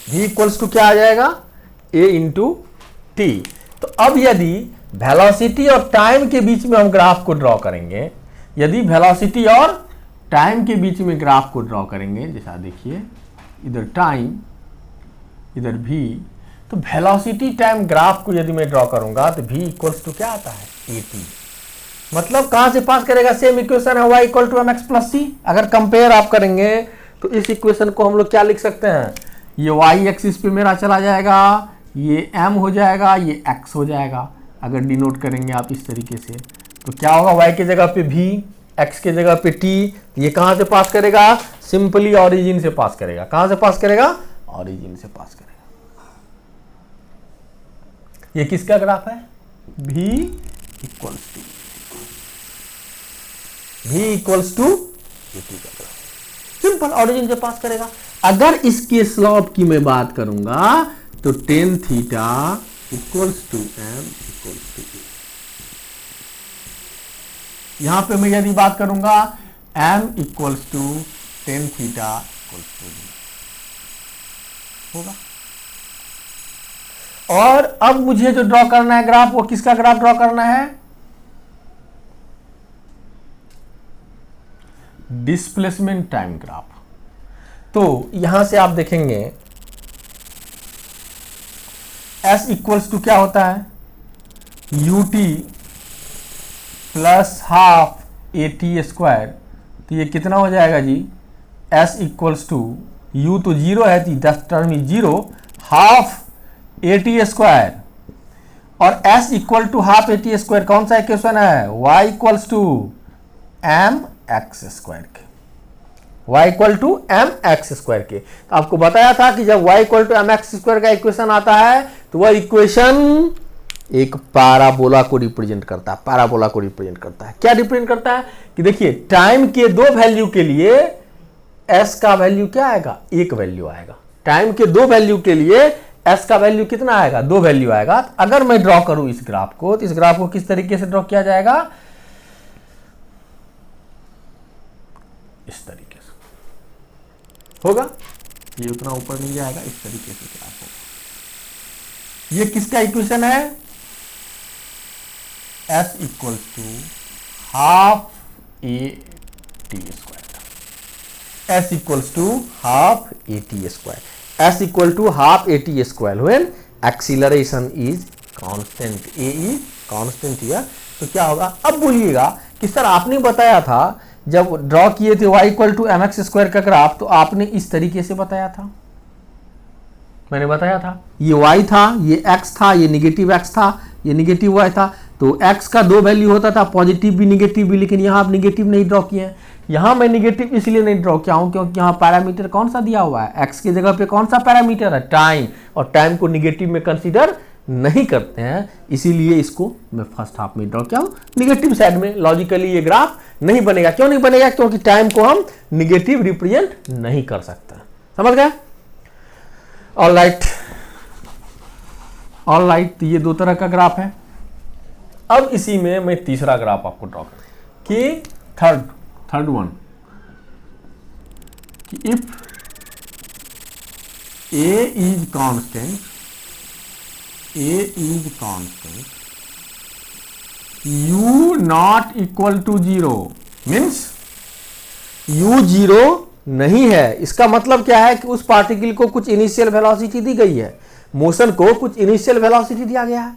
v equals to क्या आ जाएगा a इंटू टी। तो अब यदि वेलोसिटी और टाइम के बीच में हम ग्राफ को ड्रॉ करेंगे, यदि वेलोसिटी और टाइम के बीच में ग्राफ को ड्रॉ करेंगे, जैसा देखिए इधर टाइम इधर v, तो वेलोसिटी टाइम ग्राफ को यदि मैं ड्रॉ करूंगा तो v इक्वल्स टू क्या आता है at। मतलब कहां से पास करेगा, सेम इक्वेशन है y equal to mx plus C. अगर कंपेयर आप करेंगे तो इस इक्वेशन को हम लोग क्या लिख सकते हैं, ये y एक्सिस पे मेरा चला जाएगा, ये m हो जाएगा, ये x हो जाएगा। अगर डिनोट करेंगे आप इस तरीके से तो क्या होगा, y की जगह पे v, x की जगह पे t, ये कहां से पास करेगा, सिंपली ऑरिजिन से पास करेगा। कहां से पास करेगा, ऑरिजिन से पास करेगा। ये किसका ग्राफ है, v इक्वल्स टू का ग्राफ, सिंपल ऑरिजिन से पास करेगा। अगर इसके स्लॉप की मैं बात करूंगा तो tan theta equals to m equals to a। यहां पे मैं यदि बात करूंगा m equals to tan theta equals to होगा। और अब मुझे जो ड्रॉ करना है ग्राफ, वो किसका ग्राफ ड्रॉ करना है, डिस्प्लेसमेंट टाइम ग्राफ। तो यहां से आप देखेंगे s इक्वल्स टू क्या होता है, ut plus half at square. तो ये कितना हो जाएगा जी, s इक्वल्स टू u तो जीरो है, this term is zero, half at square, और s equal to half at square कौन सा इक्वेशन है, y equals to mx square के, y equal to mx square के। तो आपको बताया था कि जब y equal to mx square का इक्वेशन आता है तो वह इक्वेशन एक पैराबोला को रिप्रेजेंट करता है। पैराबोला को रिप्रेजेंट करता है, क्या रिप्रेजेंट करता है कि देखिए टाइम के दो वैल्यू के लिए s का वैल्यू क्या आएगा, एक वैल्यू आएगा। टाइम के दो वैल्यू के लिए s का वैल्यू कितना आएगा, दो वैल्यू आएगा। अगर मैं ड्रॉ करूं इस ग्राफ को, तो इस ग्राफ को किस तरीके से ड्रॉ किया जाएगा, इस तरीके से होगा, ये उतना ऊपर नहीं जाएगा, इस तरीके से ग्राफ होगा। ये किसका इक्वेशन है, s equals to half a t square, s equals to half a t square, s equal to half a t square when acceleration is constant, a is constant here. तो क्या होगा, अब बोलिएगा कि सर आपने बताया था जब ड्रॉ किए थे y equal to mx square का ग्राफ, तो आपने इस तरीके से बताया था। मैंने बताया था ये y था, ये x था, ये निगेटिव x था, ये निगेटिव y था। तो x का दो वैल्यू होता था, पॉजिटिव भी निगेटिव भी, लेकिन यहाँ आप निगेटिव नहीं ड्रॉ किए हैं। यहाँ मैं निगेटिव इसलिए नहीं ड्रॉ किया हूँ क्योंकि यहाँ पैरामीटर कौन सा दिया हुआ है, x की जगह पे कौन सा पैरामीटर है, टाइम, और टाइम को निगेटिव में कंसीडर नहीं करते हैं, इसीलिए इसको मैं फर्स्ट हाफ में ड्रॉ किया हूं। निगेटिव साइड में लॉजिकली ये ग्राफ नहीं बनेगा। क्यों नहीं बनेगा? क्योंकि टाइम को हम निगेटिव रिप्रेजेंट नहीं कर सकते। समझ गए? ऑल राइट, तो ये दो तरह का ग्राफ है। अब इसी में मैं तीसरा ग्राफ आपको ड्रॉ कर कि थर्ड वन कि if A is constant, u not equal to 0 means u 0 नहीं है। इसका मतलब क्या है कि उस पार्टिकल को कुछ इनिशियल वेलोसिटी दी गई है, मोशन को कुछ इनिशियल वेलोसिटी दिया गया है।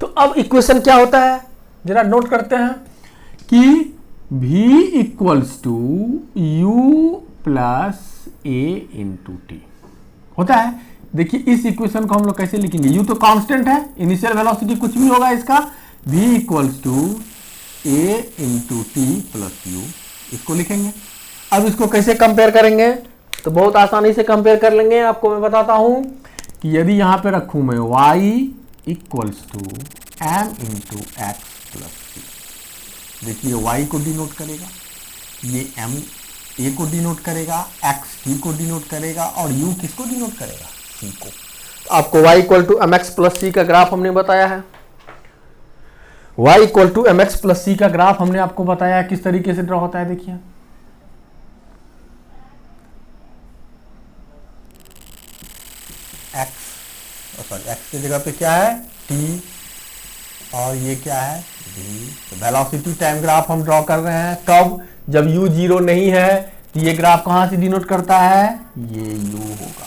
तो अब इक्वेशन क्या होता है जरा नोट करते हैं कि v equals to u plus a into t होता है। देखिए इस इक्वेशन को हम लोग कैसे लिखेंगे? u तो कांस्टेंट है, इनिशियल वेलोसिटी कुछ भी होगा इसका, v equals to a into t plus u, इसको लिखेंगे। अब इसको कैसे कंपेयर करेंगे? तो बहुत आसानी से कंपेयर कर लेंगे। आपको मैं बताता हूं कि यदि यहां पे रखूं मैं y equals to m into x plus C, देखिए y को डिनोट करेगा, ये m a को डिनोट करेगा, x t को डिनोट करेगा और u किसको डिनोट करेगा? c को। तो आपको y equal to m x plus C का ग्राफ हमने बताया है। y equal to m x plus C का ग्राफ हमने आपको बताया किस तरीके से ड्रॉ होता है। देखिए x की जगह पे क्या है? t और ये क्या है? v। तो वेलोसिटी टाइम ग्राफ हम ड्रॉ कर रहे हैं। कब? जब u 0 नहीं है तो ये ग्राफ कहां से डिनोट करता है? ये u होगा।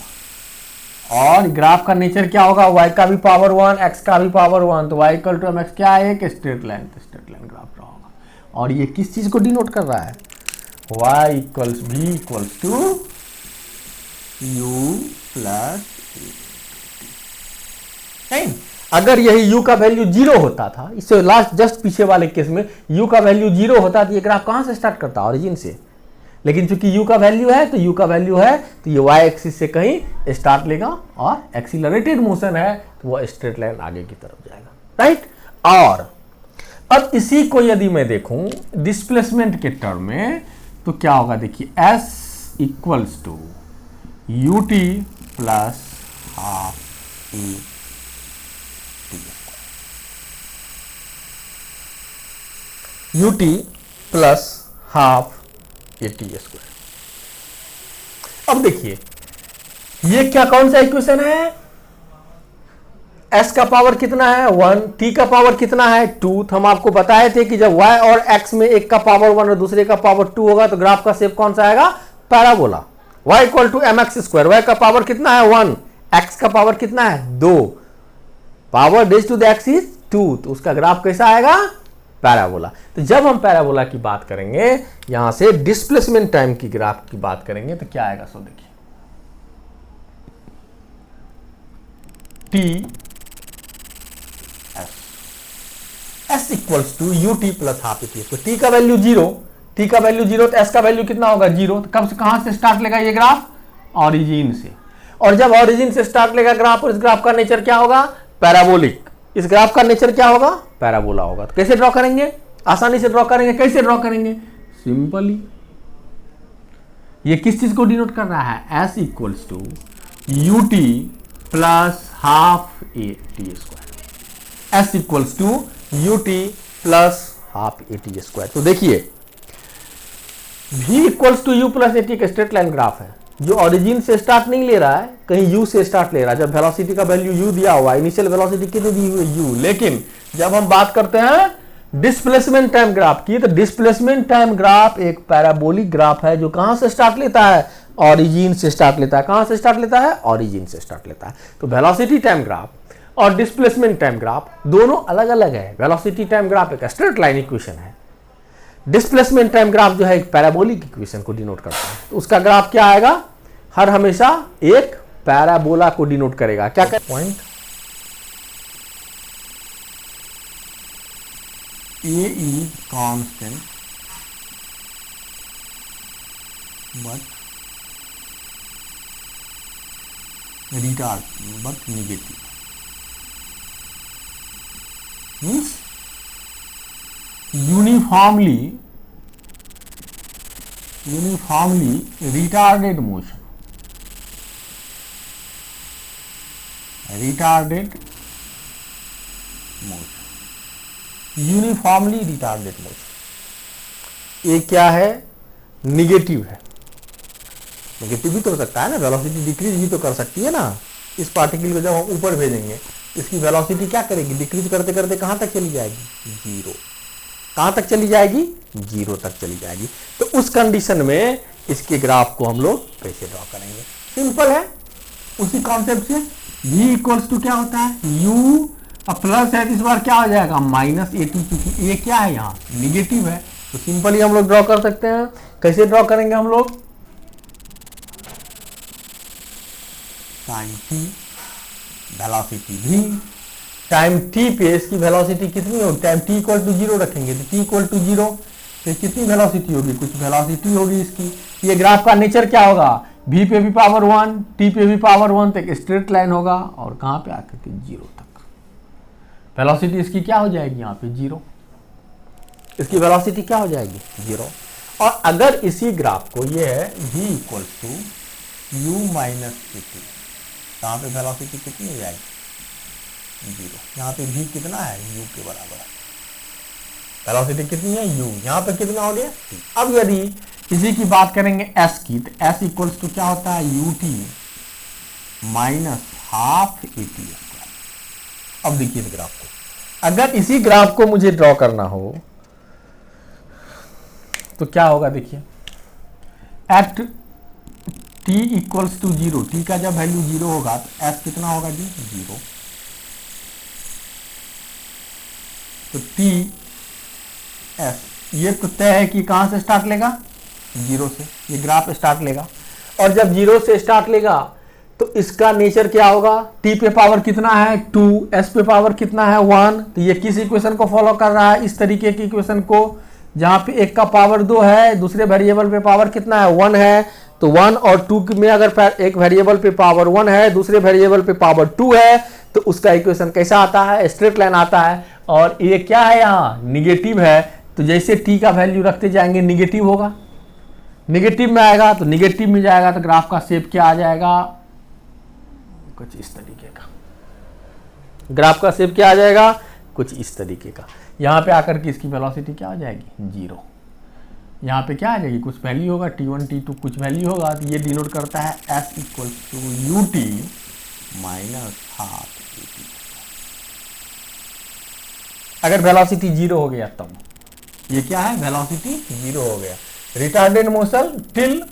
और ग्राफ का नेचर क्या होगा? y का भी पावर 1, x का भी पावर 1, तो y equal to m x क्या है? एक स्ट्रेट लाइन, तो स्ट्रेट लाइन ग्राफ ड्रॉ होगा। और ये किस चीज को डिनोट कर रहा है? y equals v equals to u plus नहीं। अगर यही u का वैल्यू 0 होता था, इससे लास्ट जस्ट पीछे वाले केस में u का वैल्यू 0 होता तो ये ग्राफ कहां से स्टार्ट करता? ओरिजिन से। लेकिन चूंकि u का वैल्यू है तो u का वैल्यू है तो ये y एक्सिस से कहीं स्टार्ट लेगा और एक्सीलरेटेड मोशन है तो वो स्ट्रेट लाइन आगे की तरफ जाएगा। राइट? और अब इसी को यदि मैं देखूं डिस्प्लेसमेंट के टर्म में तो क्या होगा? देखिए s equals to u T plus half a t T plus half A T स्क्वायर। अब देखिए ये क्या कौन सा इक्वेशन है? s का पावर कितना है? 1, t का पावर कितना है? 2। तो हम आपको बताए थे कि जब y और x में एक का पावर 1 और दूसरे का पावर 2 होगा तो ग्राफ का शेप कौन सा आएगा? Parabola. y equal to m x square, y का पावर कितना है? 1, x का पावर कितना है? 2, power raise to the x is 2, तो उसका ग्राफ कैसा आएगा? पैराबोला। तो जब हम पैराबोला की बात करेंगे, यहां से डिस्प्लेसमेंट टाइम की ग्राफ की बात करेंगे तो क्या आएगा? सो देखिए t s equals to u T plus half t. तो टी का वैल्यू 0, टी का वैल्यू 0 तो एस का वैल्यू कितना होगा? 0। तो कब से कहां से स्टार्ट लेगा ये ग्राफ? ऑरिजिन से। और जब ऑरिजिन से स्टार्ट लेगा ग्राफ, और इस ग्राफ का नेचर क्या होगा? पैराबोलिक। इस ग्राफ का नेचर क्या होगा? पैराबोला होगा। तो कैसे ड्रॉ करेंगे? आसानी से ड्रॉ करेंगे। कैसे ड्रॉ करेंगे? सिंपली ये किस चीज को डिनोट कर रहा है? S equals to u T plus half A T square. S equals to u T plus half A T square. तो देखिए v equals to u plus a t का स्ट्रेट लाइन ग्राफ है जो origin से start नहीं ले रहा है, कहीं u से स्टार्ट ले रहा है। जब वेलोसिटी का वैल्यू u दिया हुआ है, इनिशियल वेलोसिटी कितनी दी हुई है? u। लेकिन जब हम बात करते हैं डिस्प्लेसमेंट टाइम ग्राफ की, तो डिस्प्लेसमेंट टाइम ग्राफ एक पैराबोलिक ग्राफ है जो कहां से स्टार्ट लेता है? ऑरिजिन से स्टार्ट लेता है। कहां से स्टार्ट लेता है? ऑरिजिन से स्टार्ट लेता है। तो वेलोसिटी टाइम ग्राफ और डिस्प्लेसमेंट टाइम ग्राफ दोनों अलग अलग है। वेलोसिटी टाइम ग्राफ एक स्ट्रेट लाइन इक्वेशन है, डिस्प्लेसमेंट टाइम ग्राफ जो है एक पैराबोलिक इक्वेशन को डिनोट करता है। तो उसका ग्राफ क्या आएगा? हर हमेशा एक पैराबोला को डिनोट करेगा। क्या कर point A is constant but retard but negative. Means uniformly retarded motion, uniformly retarded motion. ये क्या है? निगेटिव है। निगेटिव भी तो हो सकता है ना, वेलोसिटी डिक्रीज भी तो कर सकती है ना। इस पार्टिकल को जब हम ऊपर भेजेंगे, इसकी वेलोसिटी क्या करेगी? डिक्रीज करते करते कहां तक चली जाएगी? जीरो। कहां तक चली जाएगी? जीरो तक चली जाएगी। तो उस कंडीशन में इसके ग्राफ को हम लोग कैसे ड्रॉ करेंगे? सिंपल है, उसी कॉन्सेप्ट से v इक्वल्स टू क्या होता है? u प्लस है, इस बार क्या हो जाएगा? माइनस ए टू, क्योंकि ये क्या है? यहाँ निगेटिव है। तो सिंपली हम लोग ड्रॉ कर सकते हैं। कैसे ड्रॉ करेंगे हम लोग? Time t, velocity v, time t पे इसकी वेलोसिटी कितनी होगी? Time t equal to zero रखेंगे तो t इक्वल टू जीरो, तो कितनी वेलोसिटी होगी? कुछ वेलोसिटी होगी इसकी। ये ग्राफ का नेचर क्या होगा? v पे भी पावर 1, t पे भी पावर 1, तो एक स्ट्रेट लाइन होगा और कहां पे आकर के जीरो तक। वेलोसिटी इसकी क्या हो जाएगी? यहाँ पे जीरो। इसकी वेलोसिटी क्या हो जाएगी? जीरो। और अगर इसी ग्राफ को, ये है v equal to u minus t, यहाँ पे वेलोसिटी कितनी हो जाएगी? जीरो। यहाँ पे v कितना है? u के बराबर है। वेलोसिटी कितनी है? u। यहाँ पे कितना हो गया? t। अब यदि इसी की बात करेंगे s की, तो s इक्वल्स टू क्या होता है? ut minus half A T स्क्वायर। अब देखिए इस ग्राफ को, अगर इसी ग्राफ को मुझे ड्रॉ करना हो तो क्या होगा? देखिए, at t equals to zero, t का जब वैल्यू जीरो होगा तो s कितना होगा जी? जीरो। तो t s ये तो तय है कि कहां से स्टार्ट लेगा? जीरो से। ये ग्राफ स्टार्ट लेगा, और जब जीरो से स्टार्ट लेगा तो इसका नेचर क्या होगा? t पे पावर कितना है? 2, s पे पावर कितना है? 1। तो ये किस इक्वेशन को फॉलो कर रहा है? इस तरीके की इक्वेशन को, जहां पे एक का पावर 2 है, दूसरे वेरिएबल पे पावर कितना है? 1 है। तो 1 और 2 में अगर एक वेरिएबल पे पावर 1 है, दूसरे वेरिएबल पे पावर 2 है, तो उसका इक्वेशन कैसा आता है? स्ट्रेट लाइन आता है। और ये क्या है? यहाँ निगेटिव है, तो जैसे t का वैल्यू रखते जाएंगे निगेटिव होगा, निगेटिव में आएगा तो निगेटिव में जाएगा, तो ग्राफ का शेप क्या आ जाएगा? कुछ इस तरीके का। ग्राफ का शेप क्या आ जाएगा? कुछ इस तरीके का। यहाँ पे आकर के इसकी वेलोसिटी क्या हो जाएगी? जीरो। यहाँ पे क्या आ जाएगी? कुछ वैल्यू होगा, t1 t2 कुछ वैल्यू होगा। तो ये डिनोट करता है s equal to ut minus half A t. अगर वेलोसिटी जीरो हो गया तब ये क्या है? वेलोसिटी जीरो हो गया। Retarded motion till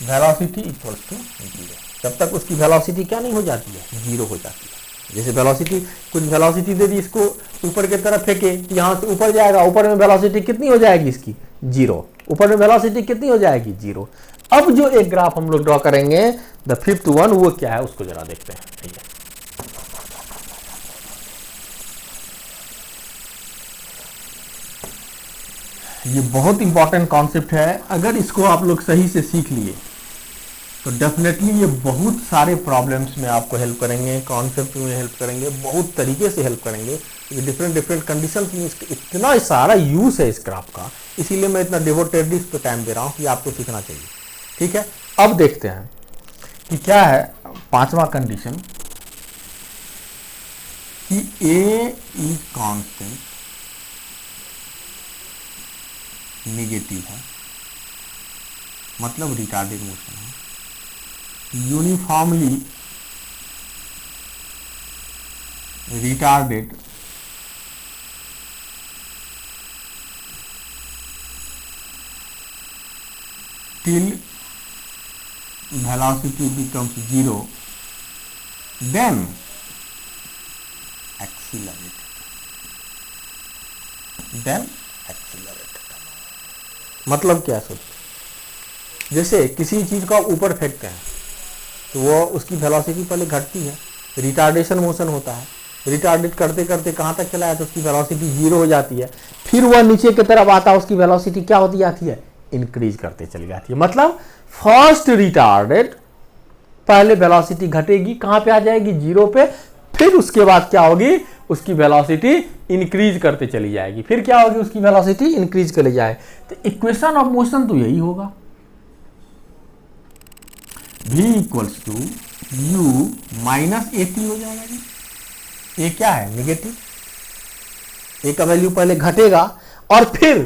velocity equal to zero, जब तक उसकी वेलोसिटी क्या नहीं हो जाती है? जीरो हो जाती है। जैसे वेलोसिटी, कुछ वेलोसिटी दे दी, इसको ऊपर की तरफ फेंके, यहाँ से ऊपर जाएगा, ऊपर में वेलोसिटी कितनी हो जाएगी इसकी? जीरो। ऊपर में वेलोसिटी कितनी हो जाएगी? जीरो। अब जो एक ग्राफ हम लोग ड्रॉ करेंगे, द फिफ्थ वन, वो क्या है उसको जरा देखते हैं। ठीक है, ये बहुत इंपॉर्टेंट कॉन्सेप्ट है। अगर इसको आप लोग सही से सीख लिए तो डेफिनेटली ये बहुत सारे प्रॉब्लम्स में आपको हेल्प करेंगे, कॉन्सेप्ट में हेल्प करेंगे, बहुत तरीके से हेल्प करेंगे। डिफरेंट डिफरेंट कंडीशन में इतना सारा यूज है इस ग्राफ का, इसीलिए मैं इतना डिवोटेडली इस पर टाइम दे रहा हूँ कि आपको सीखना चाहिए। ठीक है, अब देखते हैं कि क्या है पांचवा कंडीशन, कि ए इज कांस्टेंट, नेगेटिव है, मतलब रिटार्डेड मोशन है, uniformly retarded till velocity becomes zero, then accelerated. Then accelerated. मतलब क्या सोच, जैसे किसी चीज को आप ऊपर फेंकते हैं तो वो उसकी वेलोसिटी पहले घटती है, रिटार्डेशन मोशन होता है, रिटार्डेट करते करते कहाँ तक चला है तो उसकी वेलोसिटी जीरो हो जाती है, फिर वह नीचे की तरफ आता है, उसकी वेलोसिटी क्या होती जाती है, इंक्रीज करते चली जाती है। मतलब फर्स्ट रिटार्डेड, पहले वेलोसिटी घटेगी, कहां पे आ जाएगी, जीरो पे, फिर उसके बाद क्या होगी, उसकी वेलोसिटी इंक्रीज करते चली जाएगी। फिर क्या होगी, उसकी वेलोसिटी इंक्रीज कर जाए। तो इक्वेशन ऑफ मोशन तो यही होगा, v equals to u minus a t हो जाएगा जी। ये क्या है, निगेटिव, ए का वैल्यू पहले घटेगा और फिर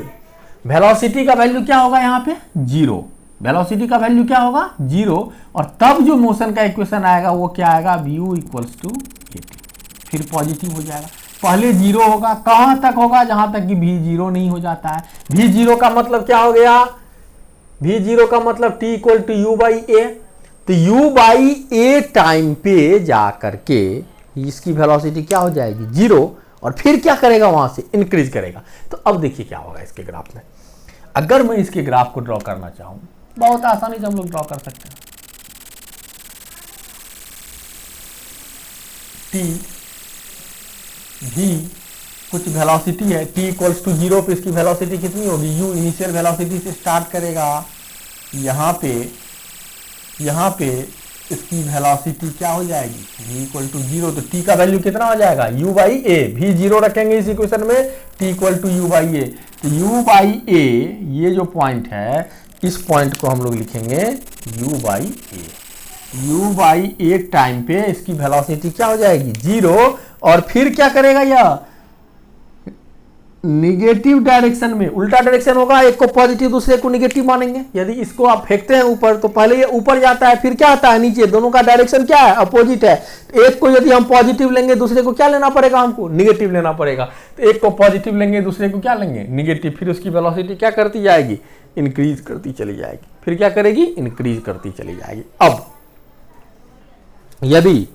वेलोसिटी का वैल्यू क्या होगा, यहाँ पे जीरो, वेलोसिटी का वैल्यू क्या होगा, जीरो, और तब जो मोशन का इक्वेशन आएगा वो क्या आएगा, v equals to a t, फिर पॉजिटिव हो जाएगा। पहले जीरो होगा, कहां तक होगा, जहां तक कि v जीरो नहीं हो जाता है। v जीरो का मतलब क्या हो गया, v जीरो का मतलब t equal to u by a. तो u बाई ए टाइम पे जा करके इसकी वेलोसिटी क्या हो जाएगी, जीरो, और फिर क्या करेगा, वहां से इंक्रीज करेगा। तो अब देखिए क्या होगा इसके ग्राफ में। अगर मैं इसके ग्राफ को ड्रॉ करना चाहूं, बहुत आसानी से हम लोग ड्रॉ कर सकते हैं। टी v कुछ वेलोसिटी है, t इक्वल्स टू जीरो पे इसकी वेलोसिटी कितनी होगी, u इनिशियल वेलोसिटी से स्टार्ट करेगा, यहाँ पे इसकी वेलोसिटी क्या हो जाएगी, v इक्वल टू जीरो। तो t का वैल्यू कितना हो जाएगा, u by a, v zero रखेंगे इस इक्वेशन में, t equal to u by a. तो u बाई ए, ये जो पॉइंट है, इस पॉइंट को हम लोग लिखेंगे u by A. u by A time पे इसकी वेलोसिटी क्या हो जाएगी, जीरो, और फिर क्या करेगा, यह निगेटिव डायरेक्शन में, उल्टा डायरेक्शन होगा, एक को पॉजिटिव दूसरे को निगेटिव मानेंगे। यदि इसको आप फेंकते हैं ऊपर तो पहले ये ऊपर जाता है, फिर क्या आता है नीचे, दोनों का डायरेक्शन क्या है, अपोजिट है। एक को यदि हम पॉजिटिव लेंगे, दूसरे को क्या लेना पड़ेगा, हमको निगेटिव लेना पड़ेगा। तो एक को पॉजिटिव लेंगे, दूसरे को क्या लेंगे, निगेटिव, फिर उसकी वेलोसिटी क्या करती जाएगी, इंक्रीज करती चली जाएगी। फिर क्या करेगी, इंक्रीज करती चली जाएगी। अब यदि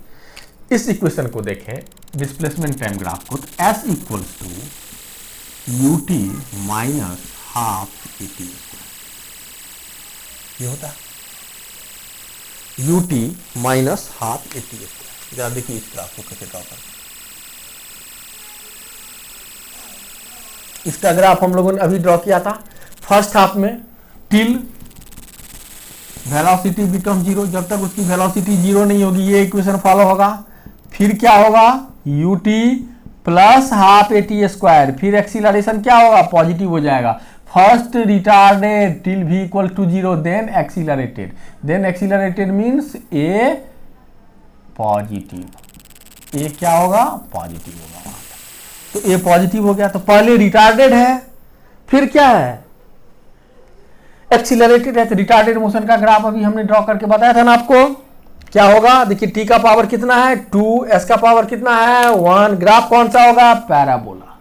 इस इक्वेशन को देखें, डिस्प्लेसमेंट टाइम ग्राफ को, तो s equals to ut minus half A t, ये होता है ut माइनस हाफ ए टी। जरा देखिए इस ग्राफ को कैसे ड्रॉ करते हैं। इसका ग्राफ हम लोगों ने अभी ड्रॉ किया था। फर्स्ट हाफ में टिल वेलोसिटी बिकम जीरो, जब तक उसकी वेलोसिटी जीरो नहीं होगी ये इक्वेशन फॉलो होगा। फिर क्या होगा, ut plus half A T square, फिर एक्सीलरेशन क्या होगा, पॉजिटिव हो जाएगा। First retarded till v equal to zero, then accelerated means a positive, a क्या होगा, पॉजिटिव होगा वहां पर। तो ए पॉजिटिव हो गया, तो पहले रिटार्डेड है, फिर क्या है, एक्सीलरेटेड है। तो रिटार्डेड मोशन का ग्राफ अभी हमने ड्रॉ करके बताया था ना आपको, क्या होगा, देखिए t का पावर कितना है 2, s का पावर कितना है 1, ग्राफ कौन सा होगा, पैराबोला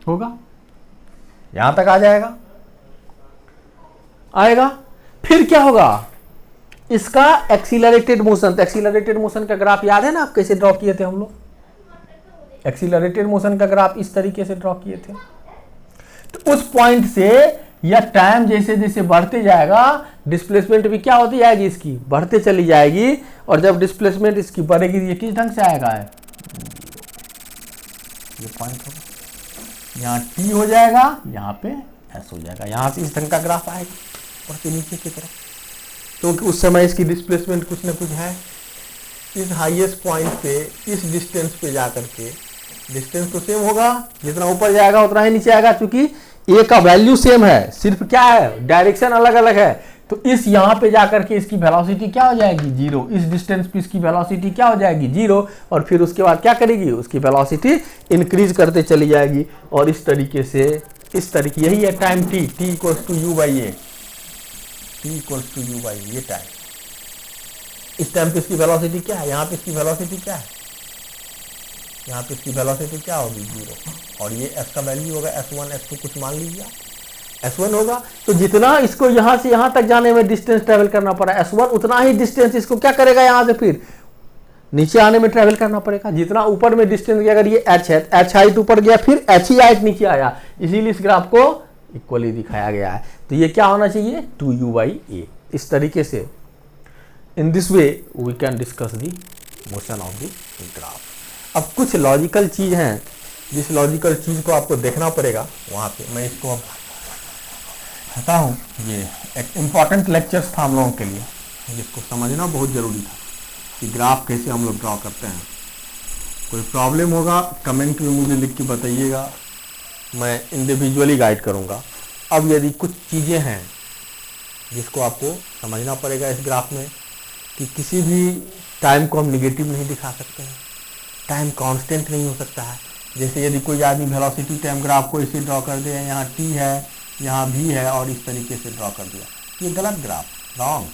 होगा, यहां तक आ जाएगा, आएगा। फिर क्या होगा, इसका एक्सीलरेटेड मोशन। तो एक्सीलरेटेड मोशन का ग्राफ याद है ना, आप कैसे ड्रॉ किए थे हम लोग, एक्सीलरेटेड मोशन का ग्राफ इस तरीके से ड्रॉ किए थे। तो उस पॉइंट से या टाइम जैसे जैसे बढ़ते जाएगा, डिस्प्लेसमेंट भी क्या होती जाएगी, इसकी बढ़ते चली जाएगी। और जब डिस्प्लेसमेंट इसकी बढ़ेगी, ये किस ढंग से आएगा, ये पॉइंट होगा, यहाँ t हो जाएगा, यहाँ पे s हो जाएगा, यहाँ से इस ढंग का ग्राफ आएगा बढ़ते नीचे की तरफ। क्योंकि उस समय इसकी डिस्प्लेसमेंट कुछ न कुछ है। इस हाईएस्ट पॉइंट पे, इस डिस्टेंस पे जाकर के, डिस्टेंस तो सेम होगा, जितना ऊपर जाएगा उतना ही नीचे आएगा, क्योंकि ए का वैल्यू सेम है, सिर्फ क्या है, डायरेक्शन अलग अलग है। तो इस यहाँ पे जाकर के इसकी वेलोसिटी क्या हो जाएगी, जीरो, इस डिस्टेंस पे इसकी वेलोसिटी क्या हो जाएगी, जीरो, और फिर उसके बाद क्या करेगी, उसकी वेलोसिटी इंक्रीज करते चली जाएगी। और इस तरीके से, इस तरीके, यही है time t, t equals to u by a, t equals to u by ये टाइम। इस टाइम पे इसकी वेलोसिटी क्या है, यहाँ पे इसकी वेलोसिटी क्या है, यहाँ पे इसकी वेलोसिटी क्या होगी, जीरो, और ये s का वैल्यू होगा s1 s2 कुछ मान लीजिए s1 होगा। तो जितना इसको यहाँ से यहाँ तक जाने में डिस्टेंस ट्रेवल करना पड़ा s1, उतना ही डिस्टेंस इसको क्या करेगा, यहाँ से फिर नीचे आने में ट्रेवल करना पड़ेगा। जितना ऊपर में डिस्टेंस गया, अगर ये h है, h हाइट ऊपर गया, फिर h ही हाइट नीचे आया, इसीलिए इस ग्राफ को इक्वली दिखाया गया है। तो ये क्या होना चाहिए, 2u बाई ए। इस तरीके से, in this way we can discuss the motion of the graph. अब कुछ लॉजिकल चीज हैं, जिस लॉजिकल चीज को आपको देखना पड़ेगा वहां पे, मैं इसको अब कहता हूँ, ये एक इम्पॉर्टेंट लेक्चर्स था हम लोगों के लिए, जिसको समझना बहुत जरूरी था कि ग्राफ कैसे हम लोग ड्रॉ करते हैं। कोई प्रॉब्लम होगा कमेंट में मुझे लिख के बताइएगा, मैं इंडिविजुअली गाइड करूँगा। अब यदि कुछ चीज़ें हैं जिसको आपको समझना पड़ेगा इस ग्राफ में, कि किसी भी टाइम को हम निगेटिव नहीं दिखा सकते हैं, टाइम कांस्टेंट नहीं हो सकता है। जैसे यदि कोई आदमी वेलोसिटी टाइम ग्राफ को इसे ड्रॉ कर दे, यहाँ टी है, यहाँ भी है, और इस तरीके से ड्रॉ कर दिया, ये गलत ग्राफ, रॉन्ग।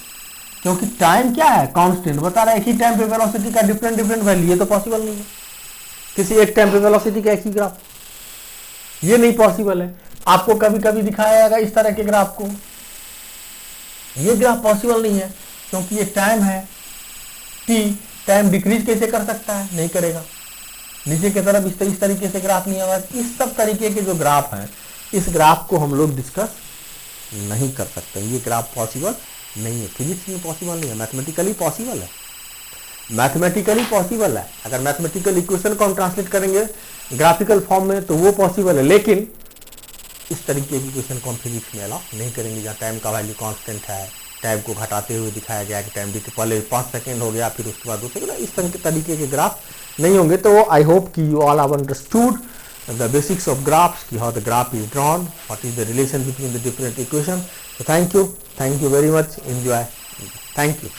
क्योंकि टाइम क्या है, कांस्टेंट बता रहा है। एक ही टाइम पे वेलोसिटी का डिफरेंट डिफरेंट वैल्यू, ये तो पॉसिबल नहीं है। किसी एक टाइम पे वेलोसिटी का एक ही ग्राफ, ये नहीं पॉसिबल है। आपको कभी कभी दिखाया जाएगा इस तरह के ग्राफ को, ये ग्राफ पॉसिबल नहीं है, क्योंकि ये टाइम है टी, टाइम डिक्रीज कैसे कर सकता है, नहीं करेगा। नीचे की तरफ इस तरीके से ग्राफ नहीं होगा। इस सब तरीके के जो ग्राफ हैं, इस ग्राफ को हम लोग डिस्कस नहीं कर सकते, ये ग्राफ पॉसिबल नहीं है। फिजिक्स में पॉसिबल नहीं है, मैथमेटिकली पॉसिबल है, मैथमेटिकली पॉसिबल है। अगर मैथमेटिकल इक्वेशन को हम ट्रांसलेट करेंगे ग्राफिकल फॉर्म में तो वो पॉसिबल है, लेकिन इस तरीके की इक्वेशन को हम फिजिक्स में अलाउ नहीं करेंगे, जहाँ टाइम का वैल्यू कांस्टेंट है, टाइम को घटाते हुए दिखाया गया कि टाइम पहले 5 सेकेंड हो गया, फिर उसके बाद 2 सेकेंड, इस तरीके के ग्राफ नहीं होंगे। तो आई होप कि you all have understood the basics of graphs, how the graph is drawn, what is the relation between the different equations. So thank you very much, enjoy, thank you.